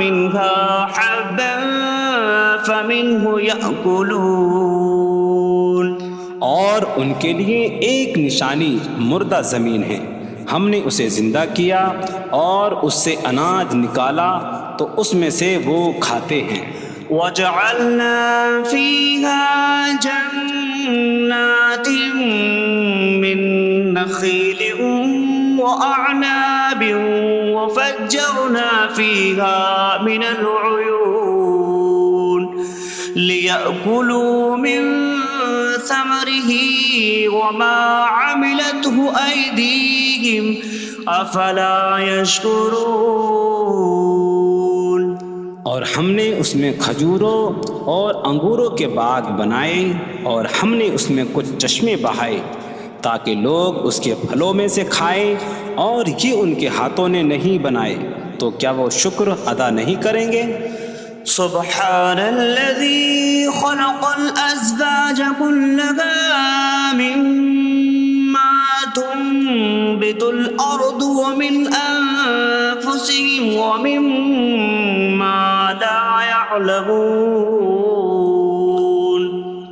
مِنْهَا حَبًّا فَمِنْهُ يَأْكُلُونَ. اور ان کے لیے ایک نشانی مردہ زمین ہے، ہم نے اسے زندہ کیا اور اس سے اناج نکالا تو اس میں سے وہ کھاتے ہیں. وَجَعَلْنَا فِيهَا جَنَّاتٍ مِّن نَخِيلٍ وَأَعْنَابٍ وَفَجَّرْنَا فِيهَا مِنَ الْعُيُونِ لِيَأْكُلُوا مِن ثمره وما عملته أيديهم أفلا يشكرون. اور ہم نے اس میں کھجوروں اور انگوروں کے باغ بنائے اور ہم نے اس میں کچھ چشمے بہائے تاکہ لوگ اس کے پھلوں میں سے کھائیں، اور یہ ان کے ہاتھوں نے نہیں بنائے تو کیا وہ شکر ادا نہیں کریں گے؟ سبحان الذي خلق الأزواج كلها مما تنبت الأرض ومن أنفسهم ومما لا يعلمون.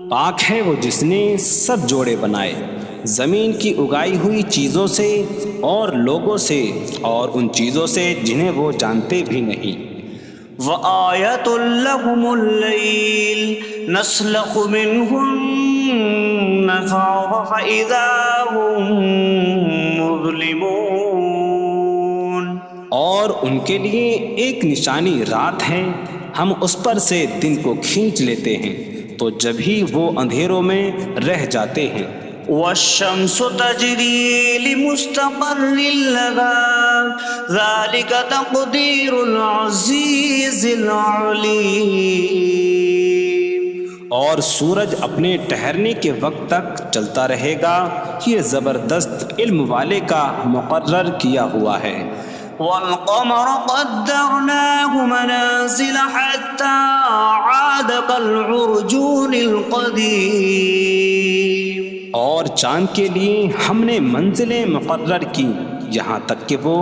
پاک ہے وہ جس نے سب جوڑے بنائے زمین کی اگائی ہوئی چیزوں سے اور لوگوں سے اور ان چیزوں سے جنہیں وہ جانتے بھی نہیں. وَآيَةٌ لَهُمُ اللَّيْلُ نَسْلَخُ مِنْهُ النَّهَارَ فَإِذَا هُمْ مُظْلِمُونَ. اور ان کے لیے ایک نشانی رات ہے، ہم اس پر سے دن کو کھینچ لیتے ہیں تو جب ہی وہ اندھیروں میں رہ جاتے ہیں. وَالشَّمْسُ تَجْرِي لِمُسْتَقَرٍّ لَهَا ذَلِكَ تَقْدِيرُ الْعَزِيزِ الْعَلِيمِ. اور سورج اپنے ٹھہرنے کے وقت تک چلتا رہے گا، یہ زبردست علم والے کا مقرر کیا ہوا ہے. وَالْقَمَرَ قَدَّرْنَاهُ مَنَازِلَ حَتَّى عَادَ كَالْعُرْجُونِ الْقَدِيمِ. اور چاند کے لیے ہم نے منزلیں مقرر کی یہاں تک کہ وہ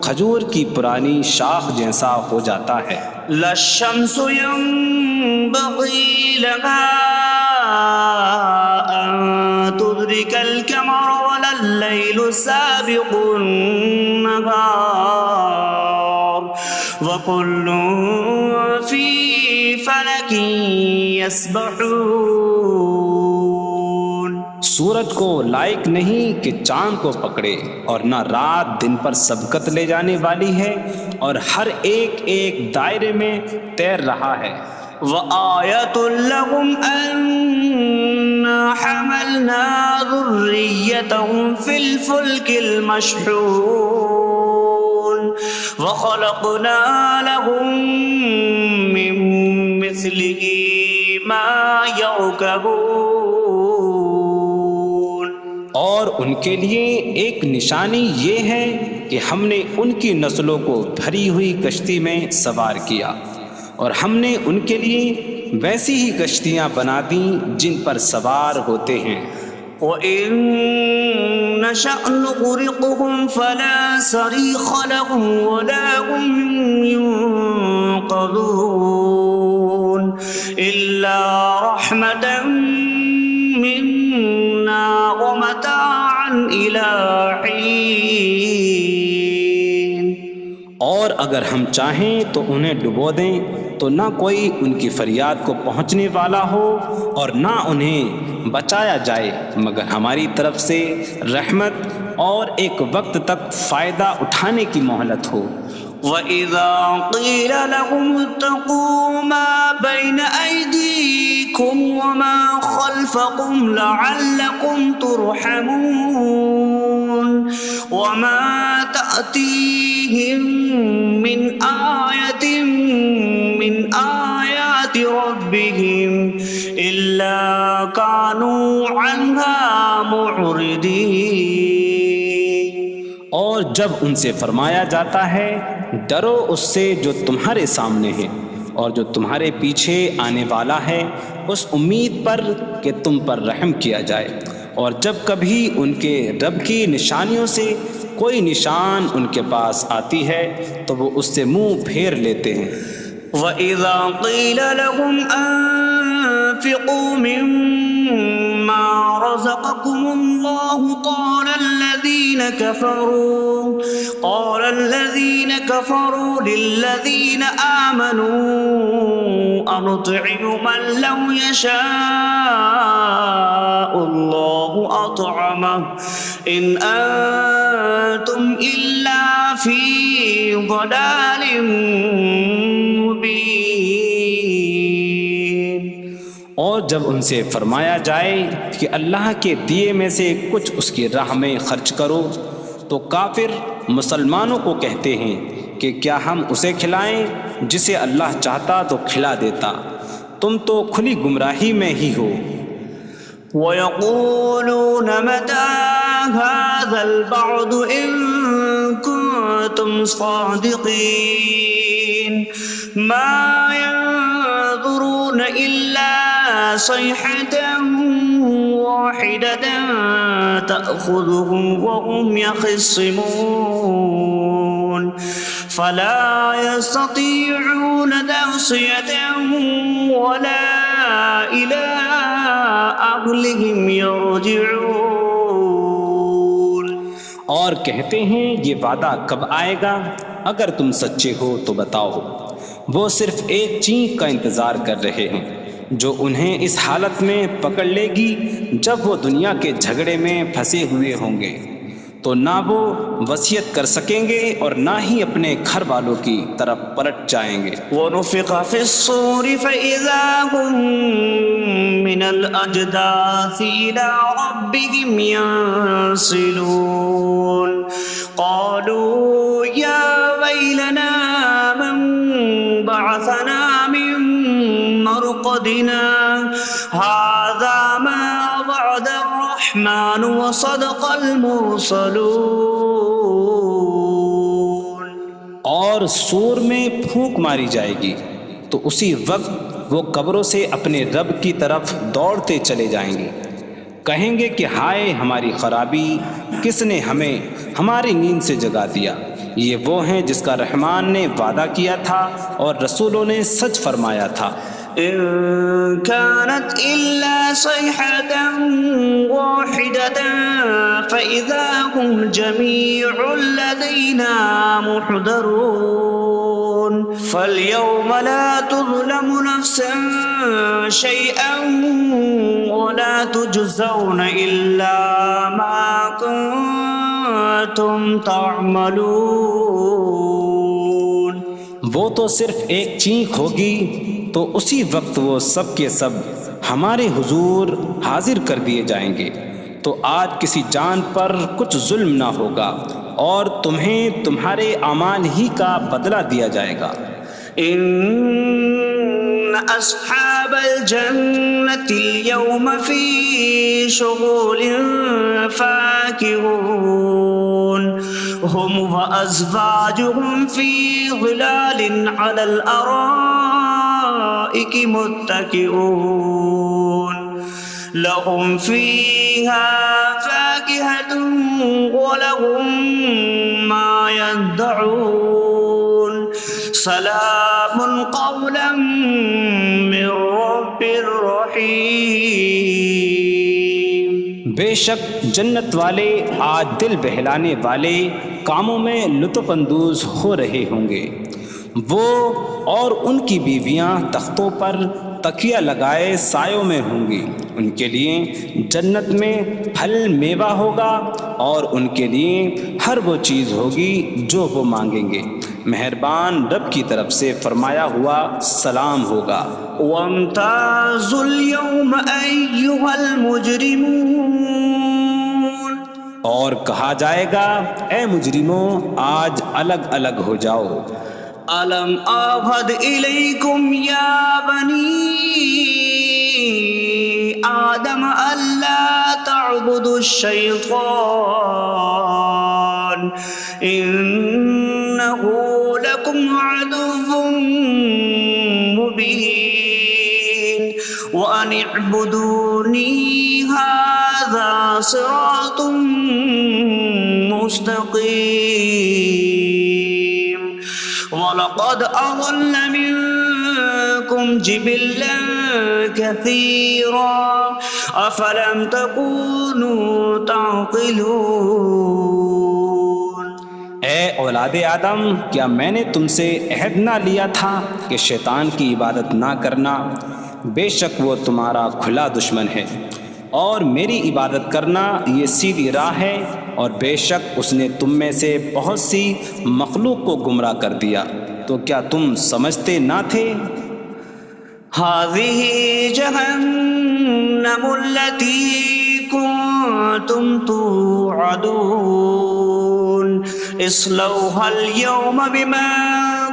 کھجور کی پرانی شاخ جیسا ہو جاتا ہے. لا الشمس ينبغي لها أن تدرك القمر ولا الليل سابق النهار وكل في فلك يسبحون. سورج کو لائق نہیں کہ چاند کو پکڑے، اور نہ رات دن پر سبقت لے جانے والی ہے، اور ہر ایک ایک دائرے میں تیر رہا ہے۔ وَآيَةٌ لَهُمْ أَنَّا حَمَلْنَا ذُرِّيَّتَهُمْ فِي الْفُلْكِ الْمَشْحُونِ وَخَلَقْنَا لَهُم مِّن مِّثْلِهِ مَا يَرْكَبُونَ۔ اور ان کے لیے ایک نشانی یہ ہے کہ ہم نے ان کی نسلوں کو بھری ہوئی کشتی میں سوار کیا، اور ہم نے ان کے لیے ویسی ہی کشتیاں بنا دیں جن پر سوار ہوتے ہیں۔ وَإِن نَّشَأْ نُغْرِقْهُمْ فَلَا صَرِيخَ لَهُمْ وَلَا هُمْ يُنقَذُونَ إِلَّا رَحْمَةً مِّنَّا وَمَتَاعًا إِلَىٰ حِينٍ۔ اور اگر ہم چاہیں تو انہیں ڈبو دیں تو نہ کوئی ان کی فریاد کو پہنچنے والا ہو، اور نہ انہیں بچایا جائے مگر ہماری طرف سے رحمت اور ایک وقت تک فائدہ اٹھانے کی مہلت ہو۔ وَإِذَا قِيلَ لَهُمُ اتَّقُوا مَا بَيْنَ أَيْدِيكُمْ وَمَا خَلْفَكُمْ لَعَلَّكُمْ تُرْحَمُونَ وَمَا تَأْتِيهِم مِّنْ آيَةٍ مِّنْ آيَاتِ رَبِّهِمْ إِلَّا كَانُوا عَنْهَا مُعْرِضِينَ۔ اور جب ان سے فرمایا جاتا ہے ڈرو اس سے جو تمہارے سامنے ہے اور جو تمہارے پیچھے آنے والا ہے، اس امید پر کہ تم پر رحم کیا جائے، اور جب کبھی ان کے رب کی نشانیوں سے کوئی نشان ان کے پاس آتی ہے تو وہ اس سے منہ پھیر لیتے ہیں۔ وَإِذَا قِيلَ لَهُمْ أَنفِقُوا مِمَّا رَزَقَكُمُ اللَّهُ قَالَ الَّذِينَ كَفَرُوا لِلَّذِينَ آمَنُوا أَنُطْعِمُ مَن لَّوْ يَشَاءُ اللَّهُ أَطْعَمَهُ إِنْ أَنتُمْ إِلَّا فِي ضَلَالٍ مُّبِينٍ۔ اور جب ان سے فرمایا جائے کہ اللہ کے دیے میں سے کچھ اس کی راہ میں خرچ کرو تو کافر مسلمانوں کو کہتے ہیں کہ کیا ہم اسے کھلائیں جسے اللہ چاہتا تو کھلا دیتا، تم تو کھلی گمراہی میں ہی ہو۔ وَيَقُولُونَ مَتَىٰ هَٰذَا الْوَعْدُ إِن كُنتُمْ صَادِقِينَ مَا يَنظُرُونَ إِلَّا صَيْحَةً وَاحِدَةً تَأْخُذُهُمْ وَهُمْ يَخِصِّمُونَ فَلَا يَسْتَطِيعُونَ تَوْصِيَةً وَلَا إِلَىٰ أَهْلِهِمْ يَرْجِعُونَ۔ اور کہتے ہیں یہ وعدہ کب آئے گا؟ اگر تم سچے ہو تو بتاؤ۔ وہ صرف ایک چینخ کا انتظار کر رہے ہیں جو انہیں اس حالت میں پکڑ لے گی جب وہ دنیا کے جھگڑے میں پھنسے ہوئے ہوں گے، تو نہ وہ وصیت کر سکیں گے اور نہ ہی اپنے گھر والوں کی طرف پلٹ جائیں گے۔ وَنُفِخَ فِي الصُّورِ فَإِذَا هُم مِّنَ الْأَجْدَاثِ إِلَىٰ رَبِّهِمْ يَنسِلُونَ قَالُوا يَا وَيْلَنَا مَن بَعَثَنَا مِن مَّرْقَدِنَا هَٰذَا مَا وَعَدَ الرَّحْمَٰنُ وَصَدَقَ الْمُرْسَلُونَ۔ اور سور میں پھونک ماری جائے گی تو اسی وقت وہ قبروں سے اپنے رب کی طرف دوڑتے چلے جائیں گے، کہیں گے کہ ہائے ہماری خرابی، کس نے ہمیں ہماری نیند سے جگا دیا۔ یہ وہ ہیں جس کا رحمان نے وعدہ کیا تھا اور رسولوں نے سچ فرمایا تھا۔ إن كانت إلا صيحة واحدة فإذا هم جميع لدينا محضرون فاليوم لا تظلم نفس شيئا ولا تجزون إلا ما كنتم تعملون۔ وہ تو صرف ایک چینخ ہوگی تو اسی وقت وہ سب کے سب ہمارے حضور حاضر کر دیے جائیں گے، تو آج کسی جان پر کچھ ظلم نہ ہوگا اور تمہیں تمہارے اعمال ہی کا بدلہ دیا جائے گا۔ إن أصحاب الجنة اليوم في شغل فاكهون هم وأزواجهم في ظلال على الأرائك متكئون لهم فيها فاكهة ولهم ما يدعون سلام قولا من رب رحیم۔ بے شک جنت والے آج دل بہلانے والے کاموں میں لطف اندوز ہو رہے ہوں گے۔ وہ اور ان کی بیویاں تختوں پر تکیہ لگائے سایوں میں ہوں گی۔ ان کے لیے جنت میں پھل میوہ ہوگا اور ان کے لیے ہر وہ چیز ہوگی جو وہ مانگیں گے۔ مہربان رب کی طرف سے فرمایا ہوا سلام ہوگا۔ وامتازوا اليوم أيها المجرمون، اور کہا جائے گا اے مجرموں آج الگ الگ ہو جاؤ۔ ألم أعهد إليكم يا بني آدم ألا تعبدوا الشيطان إنه لكم عدو مبين وأن اعبدوني هذا صراط مستقيم وَلَقَدْ أَضَلَّ مِنكُمْ جِبِلًّا كَثِيرًا أَفَلَمْ تَكُونُوا تَعْقِلُونَ۔ اے اولاد آدم، کیا میں نے تم سے عہد نہ لیا تھا کہ شیطان کی عبادت نہ کرنا؟ بے شک وہ تمہارا کھلا دشمن ہے، اور میری عبادت کرنا یہ سیدھی راہ ہے، اور بے شک اس نے تم میں سے بہت سی مخلوق کو گمراہ کر دیا، تو کیا تم سمجھتے نہ تھے؟ هذه جهنم التي كنتم توعدون اصلوها اليوم بما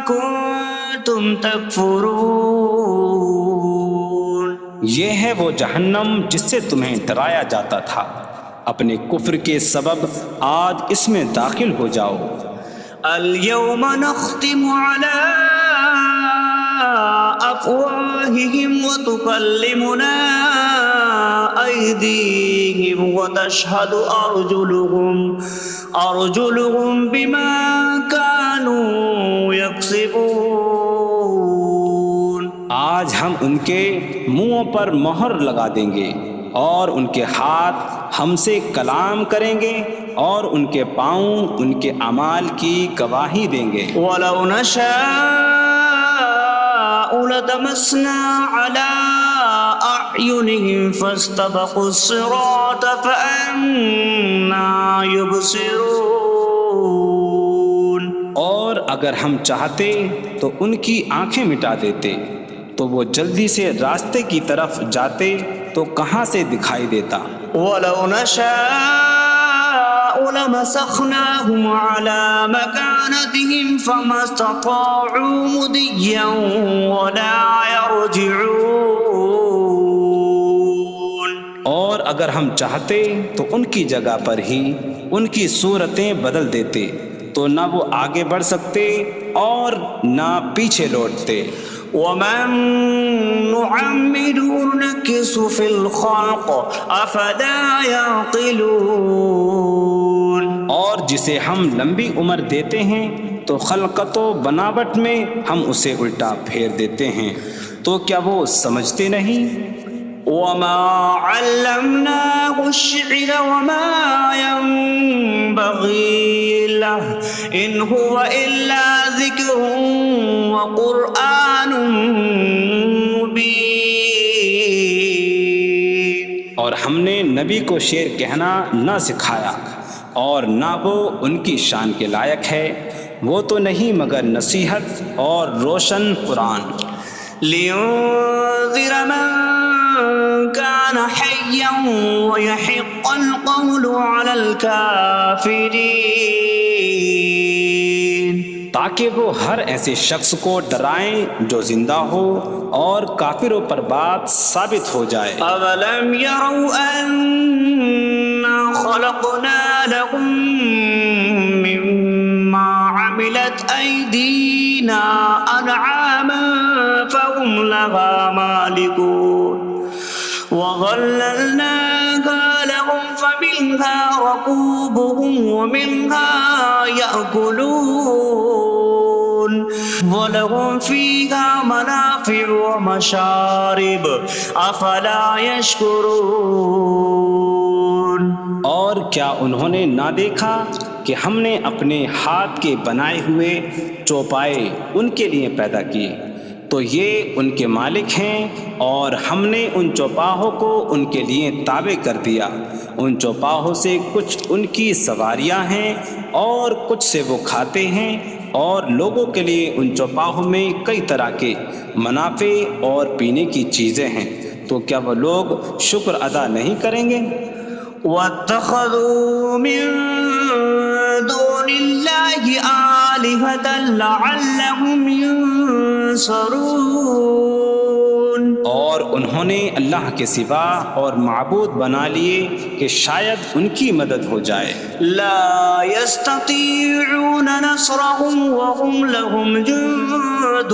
كنتم تكفرون۔ یہ ہے وہ جہنم جس سے تمہیں ڈرایا جاتا تھا، اپنے کفر کے سبب آج اس میں داخل ہو جاؤ۔ اليوم نختم على أفواههم وتكلمنا أيديهم وتشهد أرجلهم بما كانوا يكسبون۔ آج ہم ان کے منہوں پر مہر لگا دیں گے، اور ان کے ہاتھ ہم سے کلام کریں گے، اور ان کے پاؤں ان کے اعمال کی گواہی دیں گے۔ وَلَوْ نَشَاءُ لَطَمَسْنَا عَلَىٰ أَعْيُنِهِمْ فَاسْتَبَقُوا الصِّرَاطَ فَأَنَّىٰ يُبْصِرُونَ۔ اور اگر ہم چاہتے تو ان کی آنکھیں مٹا دیتے، تو وہ جلدی سے راستے کی طرف جاتے تو کہاں سے دکھائی دیتا۔ وَلَوْ نَشَاءُ لَمَسَخْنَاهُمْ عَلَىٰ مَكَانَتِهِمْ فَمَا اسْتَطَاعُوا مُضِيًّا وَلَا يَرْجِعُونَ۔ اور اگر ہم چاہتے تو ان کی جگہ پر ہی ان کی صورتیں بدل دیتے، تو نہ وہ آگے بڑھ سکتے اور نہ پیچھے لوٹتے۔ وَمَن نُّعَمِّرْهُ نُنَكِّسْهُ فِي الْخَلْقِ أَفَلَا يَعْقِلُونَ۔ اور جسے ہم لمبی عمر دیتے ہیں تو خلقت و بناوٹ میں ہم اسے الٹا پھیر دیتے ہیں، تو کیا وہ سمجھتے نہیں؟ وَمَا عَلَّمْنَاهُ الشعر وما ينبغي له إن هو إلا ذكر وقرآن مبين. اور ہم نے نبی کو شعر کہنا نہ سکھایا اور نہ وہ ان کی شان کے لائق ہے، وہ تو نہیں مگر نصیحت اور روشن قرآن. لينذر من كان حيا ويحق القول على الكافرين. تاکہ وہ ہر ایسے شخص کو ڈرائیں جو زندہ ہو اور کافروں پر بات ثابت ہو جائے. أولم يروا أنا خلقنا لهم مما عملت أيدينا أنعاما فهم لها مالكون وظللناها لهم فمنها ركوبهم ومنها يأكلون وَلَهُمْ فِيهَا مَنَافِعُ وَمَشَارِبُ أَفَلَا يَشْكُرُونَ. اور کیا انہوں نے نہ دیکھا کہ ہم نے اپنے ہاتھ کے بنائے ہوئے چوپائے ان کے لیے پیدا کیے، تو یہ ان کے مالک ہیں، اور ہم نے ان چوپاہوں کو ان کے لیے تابع کر دیا. ان چوپاہوں سے کچھ ان کی سواریاں ہیں اور کچھ سے وہ کھاتے ہیں، اور لوگوں کے لیے ان چوپاہوں میں کئی طرح کے منافع اور پینے کی چیزیں ہیں. تو کیا وہ لوگ شکر ادا نہیں کریں گے؟ وَاتَّخَذُوا مِن دُونِ اللَّهِ آلِهَةً لَعَلَّهُمْ يُنصَرُونَ. اور انہوں نے اللہ کے سوا اور معبود بنا لیے کہ شاید ان کی مدد ہو جائے. لا يستطيعون نصرهم وهم لهم جند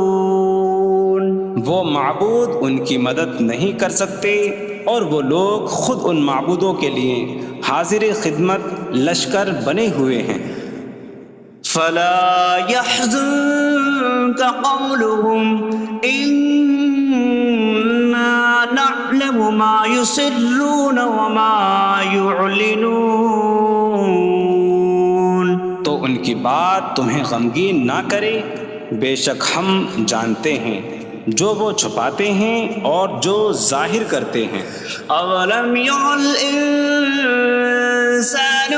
محضرون. وہ معبود ان کی مدد نہیں کر سکتے، اور وہ لوگ خود ان معبودوں کے لیے حاضر خدمت لشکر بنے ہوئے ہیں. فلا يحزنك قولهم إنا نعلم ما يسرون وما يعلنون. تو ان کی بات تمہیں غمگین نہ کرے، بے شک ہم جانتے ہیں جو وہ چھپاتے ہیں اور جو ظاہر کرتے ہیں. أولم ير الإنسان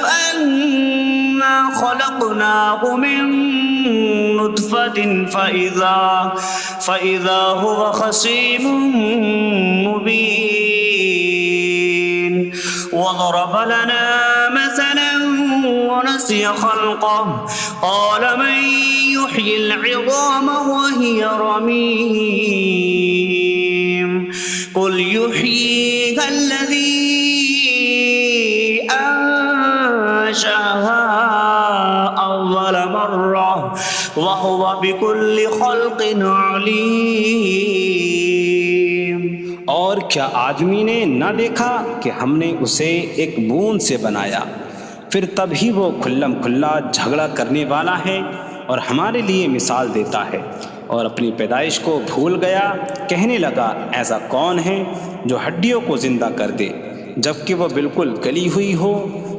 أنا خلقناه من نطفة فإذا هو خصيم مبين. وضرب لنا مثلا ونسي خلقه قال من يحيي العظام وهي رميم قل يحييها الذي أنشأها أول مرة وهو بكل خلق عليم. اور کیا آدمی نے نہ دیکھا کہ ہم نے اسے ایک بوند سے بنایا، پھر تب ہی وہ کھلم کھلا جھگڑا کرنے والا ہے اور ہمارے لیے مثال دیتا ہے. اور اپنی پیدائش کو بھول گیا، کہنے لگا ایسا کون ہے جو ہڈیوں کو زندہ کر دے جبکہ وہ بالکل گلی ہوئی ہو.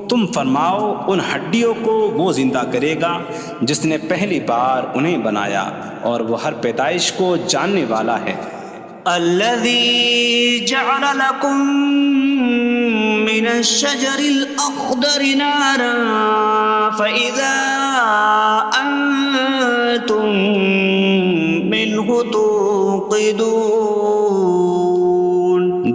تم فرماؤ ان ہڈیوں کو وہ زندہ کرے گا جس نے پہلی بار انہیں بنایا، اور وہ ہر پیدائش کو جاننے والا ہے. الذي جعل لكم من الشجر الأخضر نارا فإذا أنتم منه توقدون.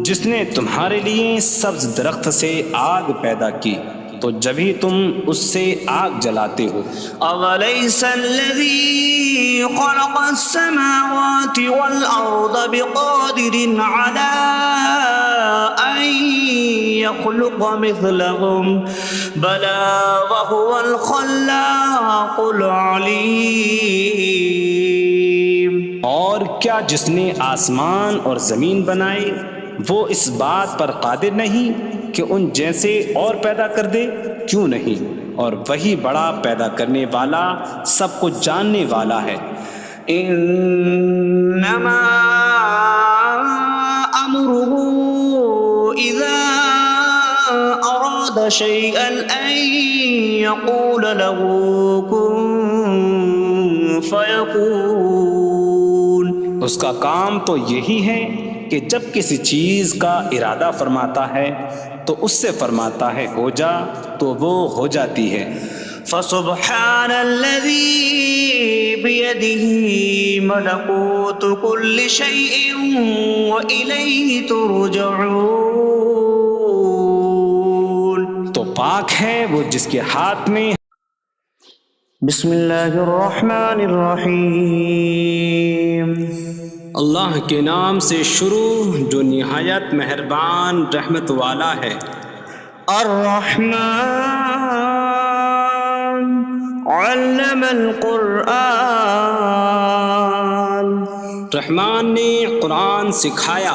جس نے تمہارے لیے سبز درخت سے آگ پیدا کی تو جبھی تم اس سے آگ جلاتے ہو. أَوَلَيْسَ الَّذِي خَلَقَ السَّمَاوَاتِ وَالْأَرْضَ بِقَادِرٍ عَلَىٰ أَن يَخْلُقَ مِثْلَهُمْ بَلَىٰ وَهُوَ الْخَلَّاقُ الْعَلِيمُ. اور کیا جس نے آسمان اور زمین بنائے وہ اس بات پر قادر نہیں کہ ان جیسے اور پیدا کر دے؟ کیوں نہیں، اور وہی بڑا پیدا کرنے والا سب کچھ جاننے والا ہے. انما امره أراد شيئا أن يقول له كن فيكون. اس کا کام تو یہی ہے کہ جب کسی چیز کا ارادہ فرماتا ہے تو اس سے فرماتا ہے ہو جا تو وہ ہو جاتی ہے. فسبحان الذي بيده ملكوت كل شيء وإليه ترجعون. تو پاک ہے وہ جس کے ہاتھ میں. بسم اللہ الرحمن الرحیم. اللہ کے نام سے شروع جو نہایت مہربان رحمت والا ہے. الرحمن علم القرآن. رحمان نے قرآن سکھایا.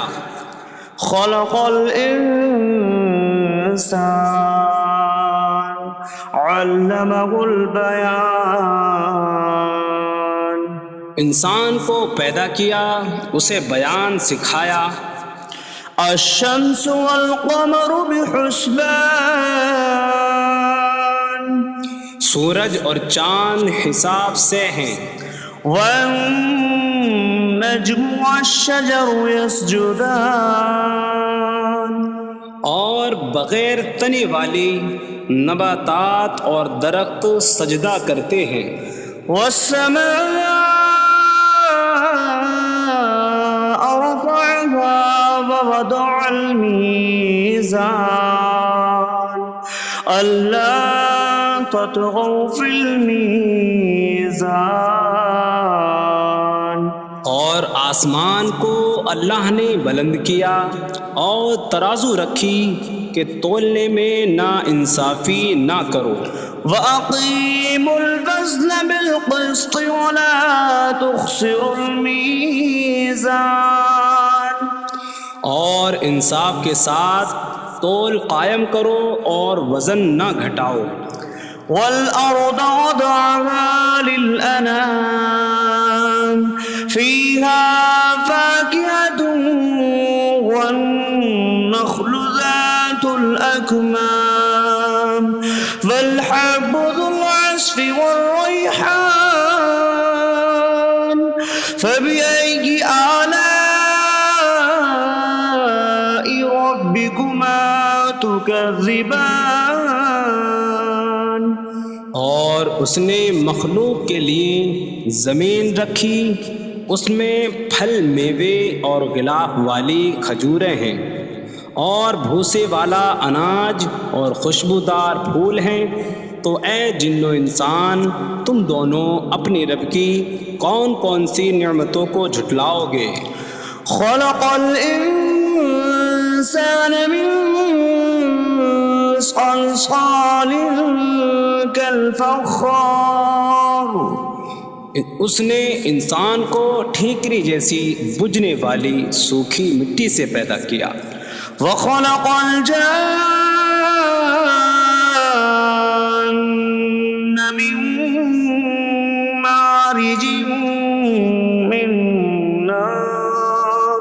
خلق الانسان علمہ البیان. انسان کو پیدا کیا اسے بیان سکھایا. الشمس والقمر بحسبان. سورج اور چاند حساب سے ہیں. والنجم والشجر يسجدان. اور بغیر تنے والی نباتات اور درخت سجدہ کرتے ہیں. والسماء رفعها ووضع الميزان ألا تطغوا في الميزان. اور آسمان کو اللہ نے بلند کیا اور ترازو رکھی کہ تولنے میں نا انصافی نہ کرو. وَأَقِيمُوا الْوَزْنَ بِالْقِسْطِ وَلَا تُخْسِرُوا الْمِيزَانَ. اور انصاف کے ساتھ تول قائم کرو اور وزن نہ گھٹاؤ. وَالْأَرْضَ وَضَعَهَا لِلْأَنَامِ فِيهَا فَاكِهَةٌ وَالنَّخْلُ ذَاتُ الْأَكْمَامِ وَالْحَبُّ ذُو الْعَصْفِ وَالرَّيْحَانُ فَبِأَيِّ آلَاءِ رَبِّكُمَا تُكَذِّبَانِ. اور اس نے مخلوق کے لیے زمین رکھی، اس میں پھل میوے اور غلاف والی کھجوریں ہیں اور بھوسے والا اناج اور خوشبودار پھول ہیں. تو اے جن و انسان تم دونوں اپنی رب کی کون کون سی نعمتوں کو جھٹلاؤ گے. خلق الانسان من صلصال کالفخار. اس نے انسان کو ٹھیکری جیسی بجھنے والی سوکھی مٹی سے پیدا کیا. وخلق الجان من مارج من نار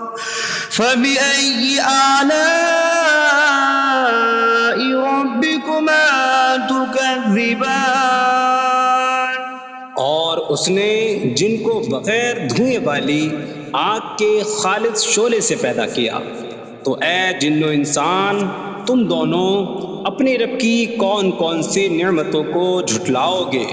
فبأي آلاء ربكما تكذبان. اور اس نے جن کو بغیر دھوئیں والی آگ کے خالص شعلے سے پیدا کیا. تو اے جن و انسان تم دونوں اپنی رب کی کون کون سی نعمتوں کو جھٹلاؤ گے.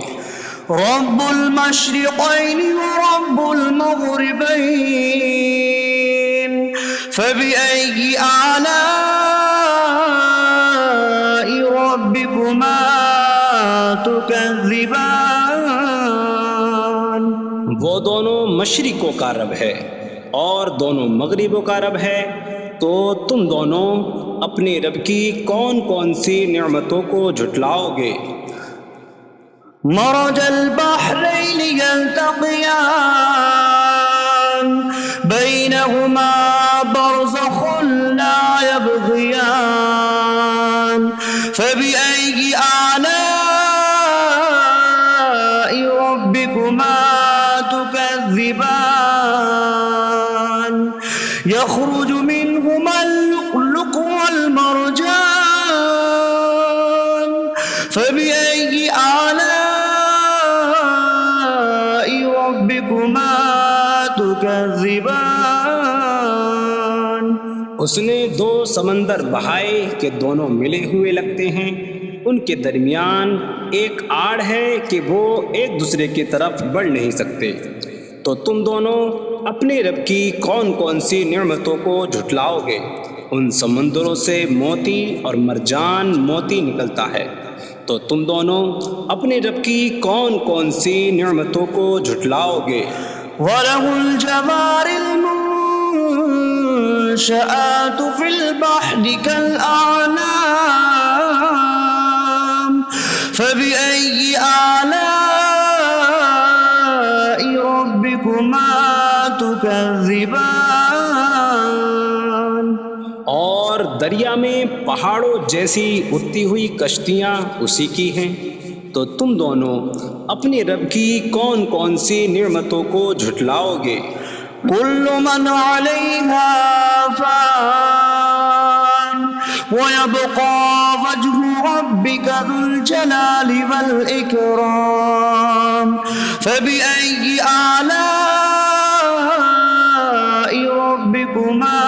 رب المشرقین ورب المغربین فبأي آلاء ربكما تكذبان. وہ دونوں مشرقوں کا رب ہے اور دونوں مغربوں کا رب ہے. تو تم دونوں اپنی رب کی کون کون سی نعمتوں کو جھٹلاؤ گے. مرج البحرین یلتقیان بینہما برزخ لا یبغیان فبأي آلاء ربكما تكذبان. يخرج منهما اللؤلؤ والمرجان فبأي آلاء ربكما تكذبان. اس نے دو سمندر بہائے کہ دونوں ملے ہوئے لگتے ہیں، ان کے درمیان ایک آڑ ہے کہ وہ ایک دوسرے کی طرف بڑھ نہیں سکتے، تو تم دونوں اپنے رب کی کون کون سی نعمتوں کو جھٹلاؤ گے؟ ان سمندروں سے موتی اور مرجان موتی نکلتا ہے، تو تم دونوں اپنے رب کی کون کون سی نعمتوں کو جھٹلاؤ گے؟ وَلَهُ الْجَوَارِ الْمُنشَآتُ فِي الْبَحْرِ كَالْأَعْلَامِ فَبِأَيِّ آلَاءِ رَبِّكُمَا تُكَذِّبَانِ. اور دریا میں پہاڑوں جیسی اڑتی ہوئی کشتیاں اسی کی ہیں، تو تم دونوں اپنے رب کی کون کون سی نعمتوں کو جھٹلاؤ گے؟ كل من عليها فان ويبقى وجه ربك ذو الجلال والإكرام فبأي آلاء ربكما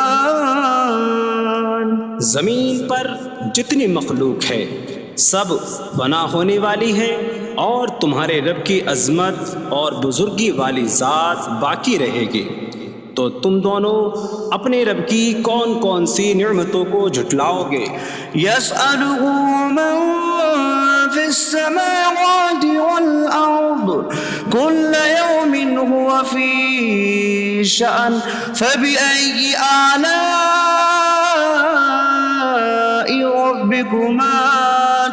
تكذبان. زمین پر جتنی مخلوق ہے سب فنا ہونے والی ہے، اور تمہارے رب کی عظمت اور بزرگی والی ذات باقی رہے گی، تو تم دونوں اپنے رب کی کون کون سی نعمتوں کو جھٹلاؤ گے؟ يسأله من في السماوات والأرض كل يوم هو في شأن فبأي آلاء ربكما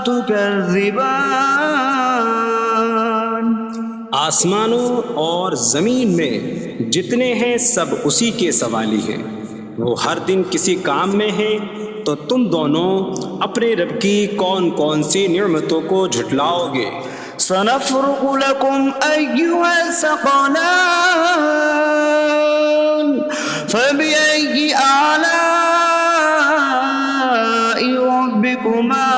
تكذبان. آسمانوں اور زمین میں جتنے ہیں سب اسی کے سوالی ہیں، وہ ہر دن کسی کام میں ہیں، تو تم دونوں اپنے رب کی کون کون سی نعمتوں کو جھٹلاؤ گے؟ سنفرغ لكم أيها الثقلان فبأي آلاء ربكما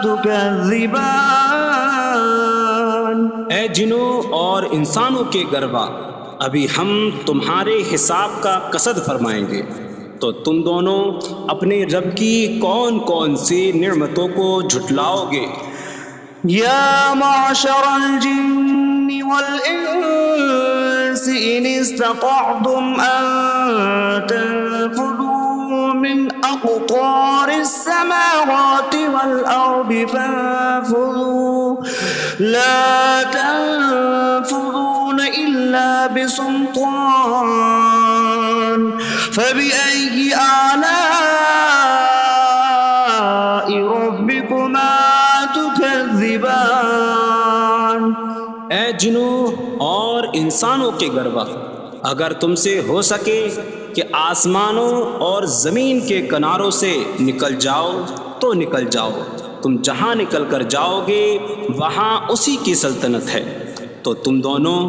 تكذبان. اے جنوں اور انسانوں کے گروا، ابھی ہم تمہارے حساب کا قصد فرمائیں گے، تو تم دونوں اپنے رب کی کون کون سی نعمتوں کو جھٹلاؤ گے؟ يا معشر الجن والإنس إن استطعتم أن تنفذوا من أقطار السماوات والأرض فانفذوا لا تنفذون إلا بسلطان فبأي آلاء ربكما تكذبان. اے جنوں اور انسانوں کے گروا، اگر تم سے ہو سکے کہ آسمانوں اور زمین کے کناروں سے نکل جاؤ تو نکل جاؤ، تم جہاں نکل کر جاؤ گے وہاں اسی کی سلطنت ہے، تو تم دونوں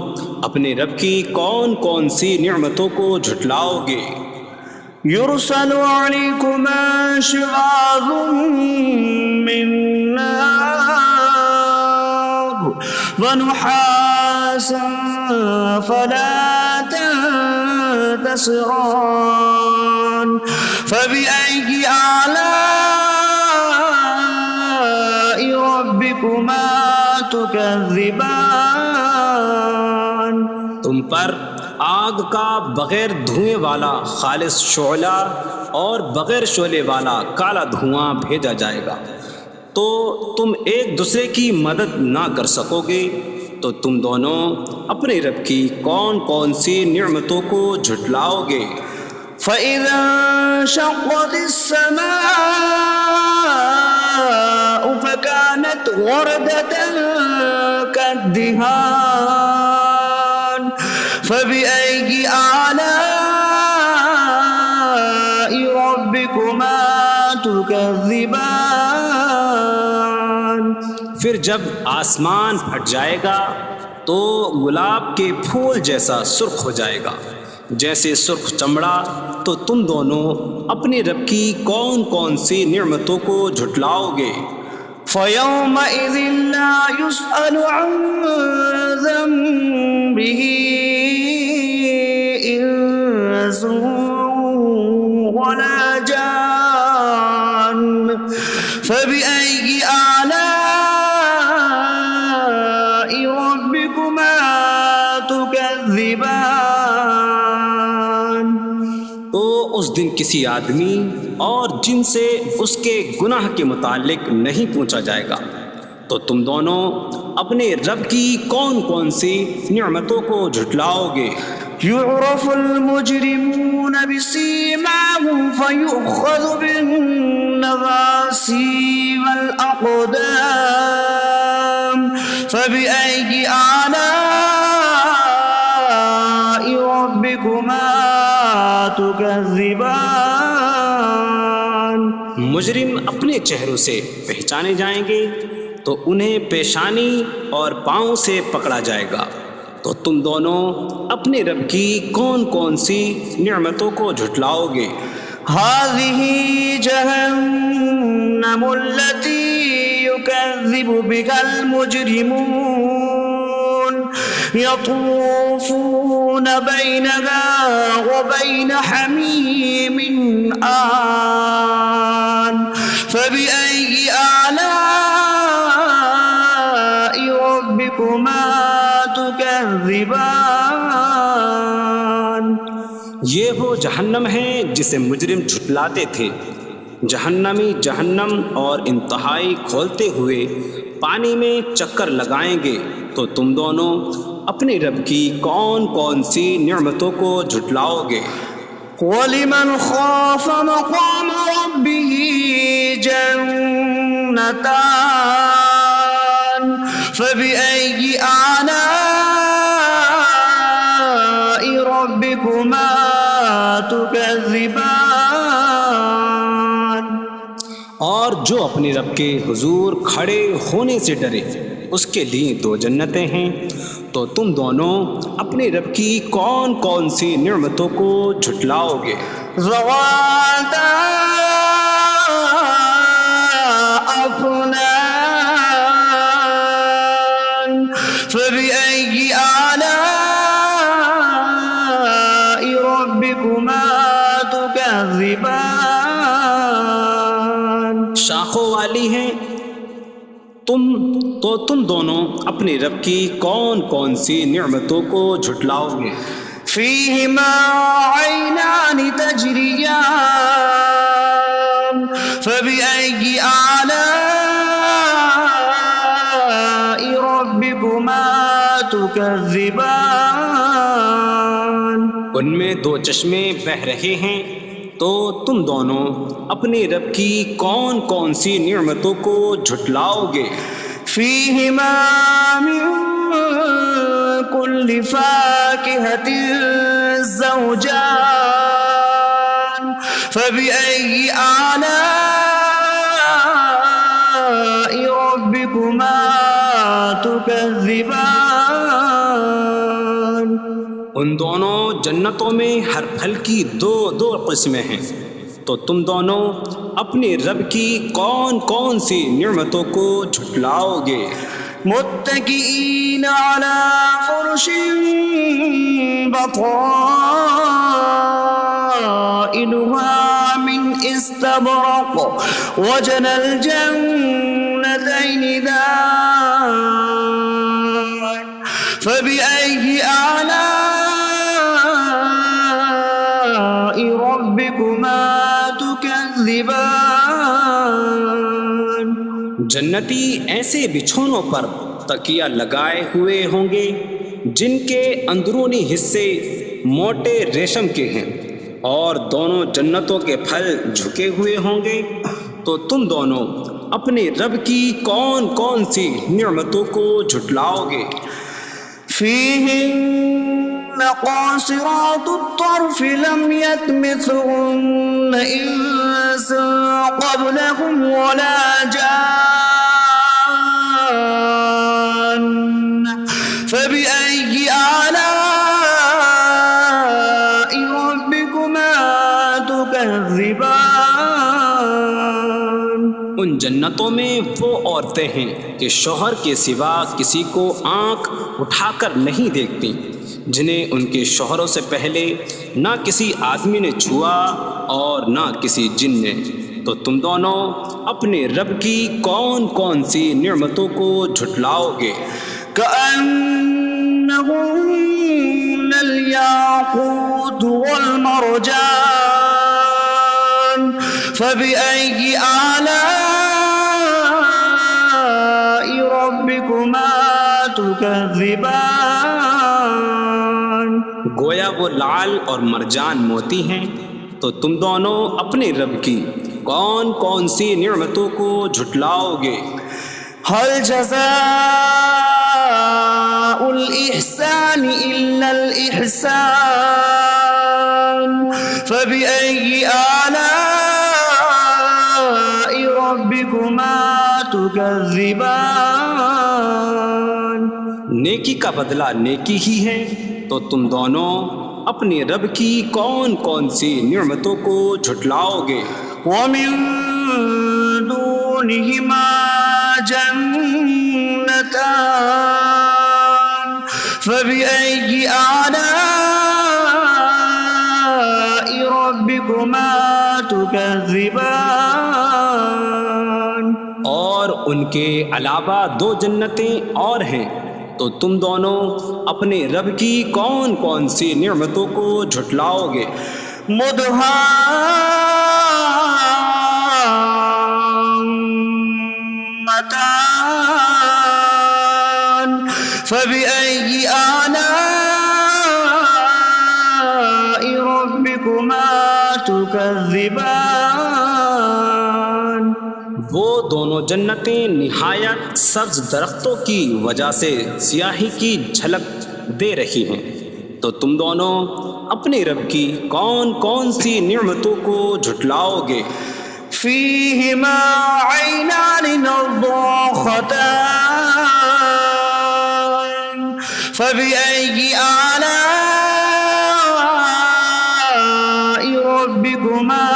اپنے رب کی کون کون سی نعمتوں کو جھٹلاؤ گے؟ يرسل عليكما شواظ من نار ونحاسا فلا تنتصران فبأي آلاء ربكما تكذبان. تم پر آگ کا بغیر دھوئیں والا خالص شعلہ اور بغیر شعلے والا کالا دھواں بھیجا جائے گا، تو تم ایک دوسرے کی مدد نہ کر سکو گے، تو تم دونوں اپنے رب کی کون کون سی نعمتوں کو جھٹلاؤ گے؟ فَإِذَا انشَقَّتِ السَّمَاءُ فَكَانَتْ وَرْدَةً كَالدِّهَانِ فَبِأَيِّ آلَاءِ رَبِّكُمَا تُكَذِّبَانِ. پھر جب آسمان پھٹ جائے گا تو گلاب کے پھول جیسا سرخ ہو جائے گا، جیسے سرخ چمڑا، تو تم دونوں اپنے رب کی کون کون سی نعمتوں کو جھٹلاؤ گے؟ فَيَوْمَئِذٍ لَا يُسْأَلُ عَنْ ذَنبِهِ إِنسٌ وَلَا جَانٌ فَبِأَيِّ آلَاءِ رَبِّكُمَا تُكَذِّبَانِ۔ تو اس دن کسی آدمی اور جن سے اس کے گناہ کے متعلق نہیں پوچھا جائے گا، تو تم دونوں اپنے رب کی کون کون سی نعمتوں کو جھٹلاؤ گے؟ يعرف المجرمون بسيماهم فيؤخذ بالنواسي والأقدام فبأي آلاء ربكما تكذبان۔ مجرم اپنے چہروں سے پہچانے جائیں گے تو انہیں پیشانی اور پاؤں سے پکڑا جائے گا۔ تو تم دونوں اپنے رب کی کون کون سی نعمتوں کو جھٹلاؤ گے؟ هذه جهنم التي يكذب بها المجرمون يطوفون بينها وبين حميم آن فبأي آلاء ربكما تكذبان۔ یہ وہ جہنم ہے جسے مجرم جھٹلاتے تھے۔ جہنمی جہنم اور انتہائی کھولتے ہوئے پانی میں چکر لگائیں گے۔ تو تم دونوں اپنے رب کی کون کون سی نعمتوں کو جھٹلاؤ گے؟ وَلِمَنْ خَافَ مَقَامَ رَبِّهِ جَنَّتَانِ فَبِأَيِّ آلَاءِ رَبِّكُمَا تُكَذِّبَانِ۔ اور جو اپنے رب کے حضور کھڑے ہونے سے ڈرے، اس کے لیے دو جنتیں ہیں۔ تو تم دونوں اپنے رب کی کون کون سی نعمتوں کو جھٹلاؤ گے؟ ذواتا أفنان فبأي آلاء ربكما تكذبان۔ شاخوں والی ہیں تم دونوں اپنے رب کی کون کون سی نعمتوں کو جھٹلاؤ گے؟ فيهما عينان تجريان فبأي آلاء ربكما تكذبان۔ ان میں دو چشمے بہہ رہے ہیں۔ تو تم دونوں اپنے رب کی کون کون سی نعمتوں کو جھٹلاؤ گے؟ فيهما من كل فاكهة زوجان فبأي آلاء ربكما تكذبان۔ ان دونوں جنتوں میں ہر پھل کی دو قسمیں ہیں۔ تو تم دونوں اپنے رب کی کون کون سی نعمتوں کو جھٹلاؤ گے؟ متكئين على فرش بطائنها من استبرق وجنى الجنتين دان فبأي آلاء ربكما تكذبان۔ جنتی ایسے بچھونوں پر تکیہ لگائے ہوئے ہوں گے جن کے اندرونی حصے موٹے ریشم کے ہیں، اور دونوں جنتوں کے پھل جھکے ہوئے ہوں گے۔ تو تم دونوں اپنے رب کی کون کون سی نعمتوں کو جھٹلاؤ گے؟ فيهن قاصرات الطرف لم يطمثهن إنس قبلهم ولا جان فبأي آلاء تكذبان ان جنتوں میں وہ عورتیں ہیں کہ شوہر کے سوا کسی کو آنکھ اٹھا کر نہیں دیکھتی، جنہیں ان کے شوہروں سے پہلے نہ کسی آدمی نے چھوا اور نہ کسی جن نے۔ تو تم دونوں اپنے رب کی کون کون سی نعمتوں کو جھٹلاؤ گے؟ كأنهن الياقوت والمرجان فبأي آلاء ربكما تكذبان گویا وہ لعل اور مرجان موتی ہیں۔ تو تم دونوں اپنے رب کی کون کون سی نعمتوں کو جھٹلاؤ گے؟ هل جزاء الإحسان إلا الإحسان فبأي آلاء ربكما تكذبان نیکی کا بدلہ نیکی ہی ہے، تو تم دونوں اپنے رب کی کون کون سی نعمتوں کو جھٹلاؤ گے؟ ومن دونهما جنتان فبأي آلاء ربكما تكذبان اور ان کے علاوہ دو جنتیں اور ہیں، تو تم دونوں اپنے رب کی کون کون سی نعمتوں کو جھٹلاؤ گے؟ مدهامتان فبأي آلاء ربكما تكذبان وہ دونوں جنتیں نہایت سبز درختوں کی وجہ سے سیاہی کی جھلک دے رہی ہیں، تو تم دونوں اپنے رب کی کون کون سی نعمتوں کو جھٹلاؤ گے؟ فيهما عينان نضاختان فبأي آلاء ربكما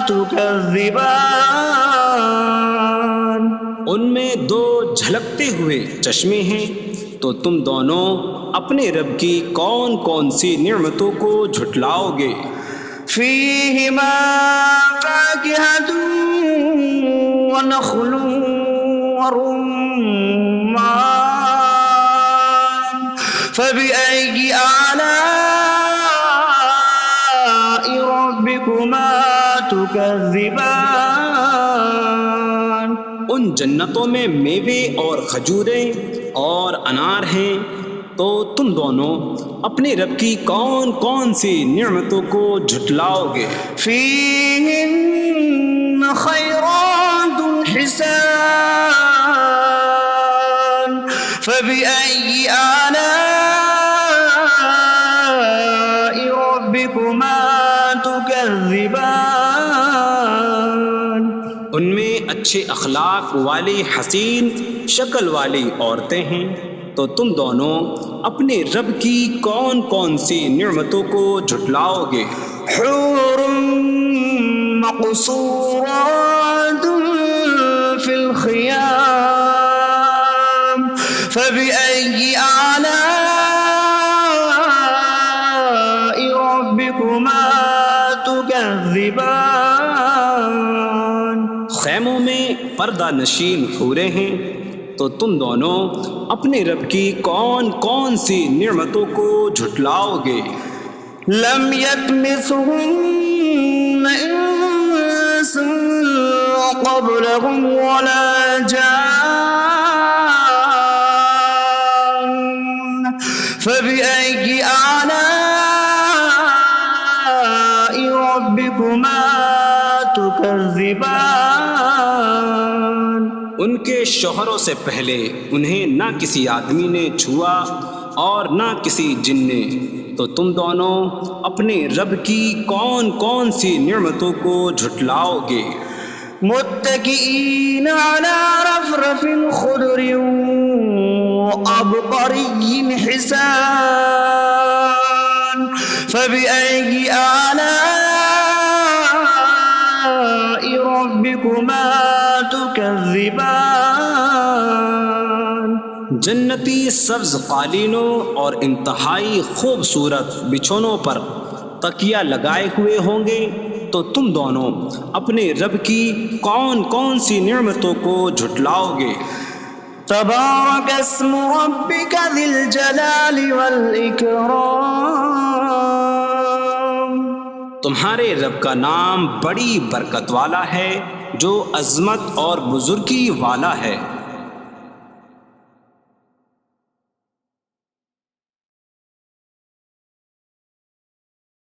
تكذبان ان میں دو جھلکتے ہوئے چشمے ہیں، تو تم دونوں اپنے رب کی کون کون سی نعمتوں کو جھٹلاؤ گے؟ فيهما فاكهة ونخل ورمان فبأي آلاء ربكما تكذبان ان جنتوں میں میوے اور کھجوریں اور انار ہیں، تو تم دونوں اپنے رب کی کون کون سی نعمتوں کو جھٹلاؤ گے؟ فيهن خيرات حسان فبأي آلاء ربكما تكذبان ان میں اچھے اخلاق والی حسین شکل والی عورتیں ہیں، تو تم دونوں اپنے رب کی کون کون سی نعمتوں کو جھٹلاؤ گے؟ حور مقصورات في الخيام فبأي آلاء ربكما تكذبان خیموں میں پردہ نشین حوریں ہیں، تو تم دونوں اپنے رب کی کون کون سی نعمتوں کو جھٹلاؤ گے؟ لم يطمثهن انس قبلهم ولا جان فبأي آلاء ربكما تكذبان ان کے شوہروں سے پہلے انہیں نہ کسی آدمی نے چھوا اور نہ کسی جن نے، تو تم دونوں اپنے رب کی کون کون سی نعمتوں کو جھٹلاؤ گے؟ متكئين على رفرف خضر وعبقري حسان فبأي آلاء جنتی سبز قالینوں اور انتہائی خوبصورت بچھونوں پر تکیہ لگائے ہوئے ہوں گے، تو تم دونوں اپنے رب کی کون کون سی نعمتوں کو جھٹلاؤ گے؟ تبارک اسم ربک ذی الجلال والاکرام، تمہارے رب کا نام بڑی برکت والا ہے، جو عظمت اور بزرگی والا ہے۔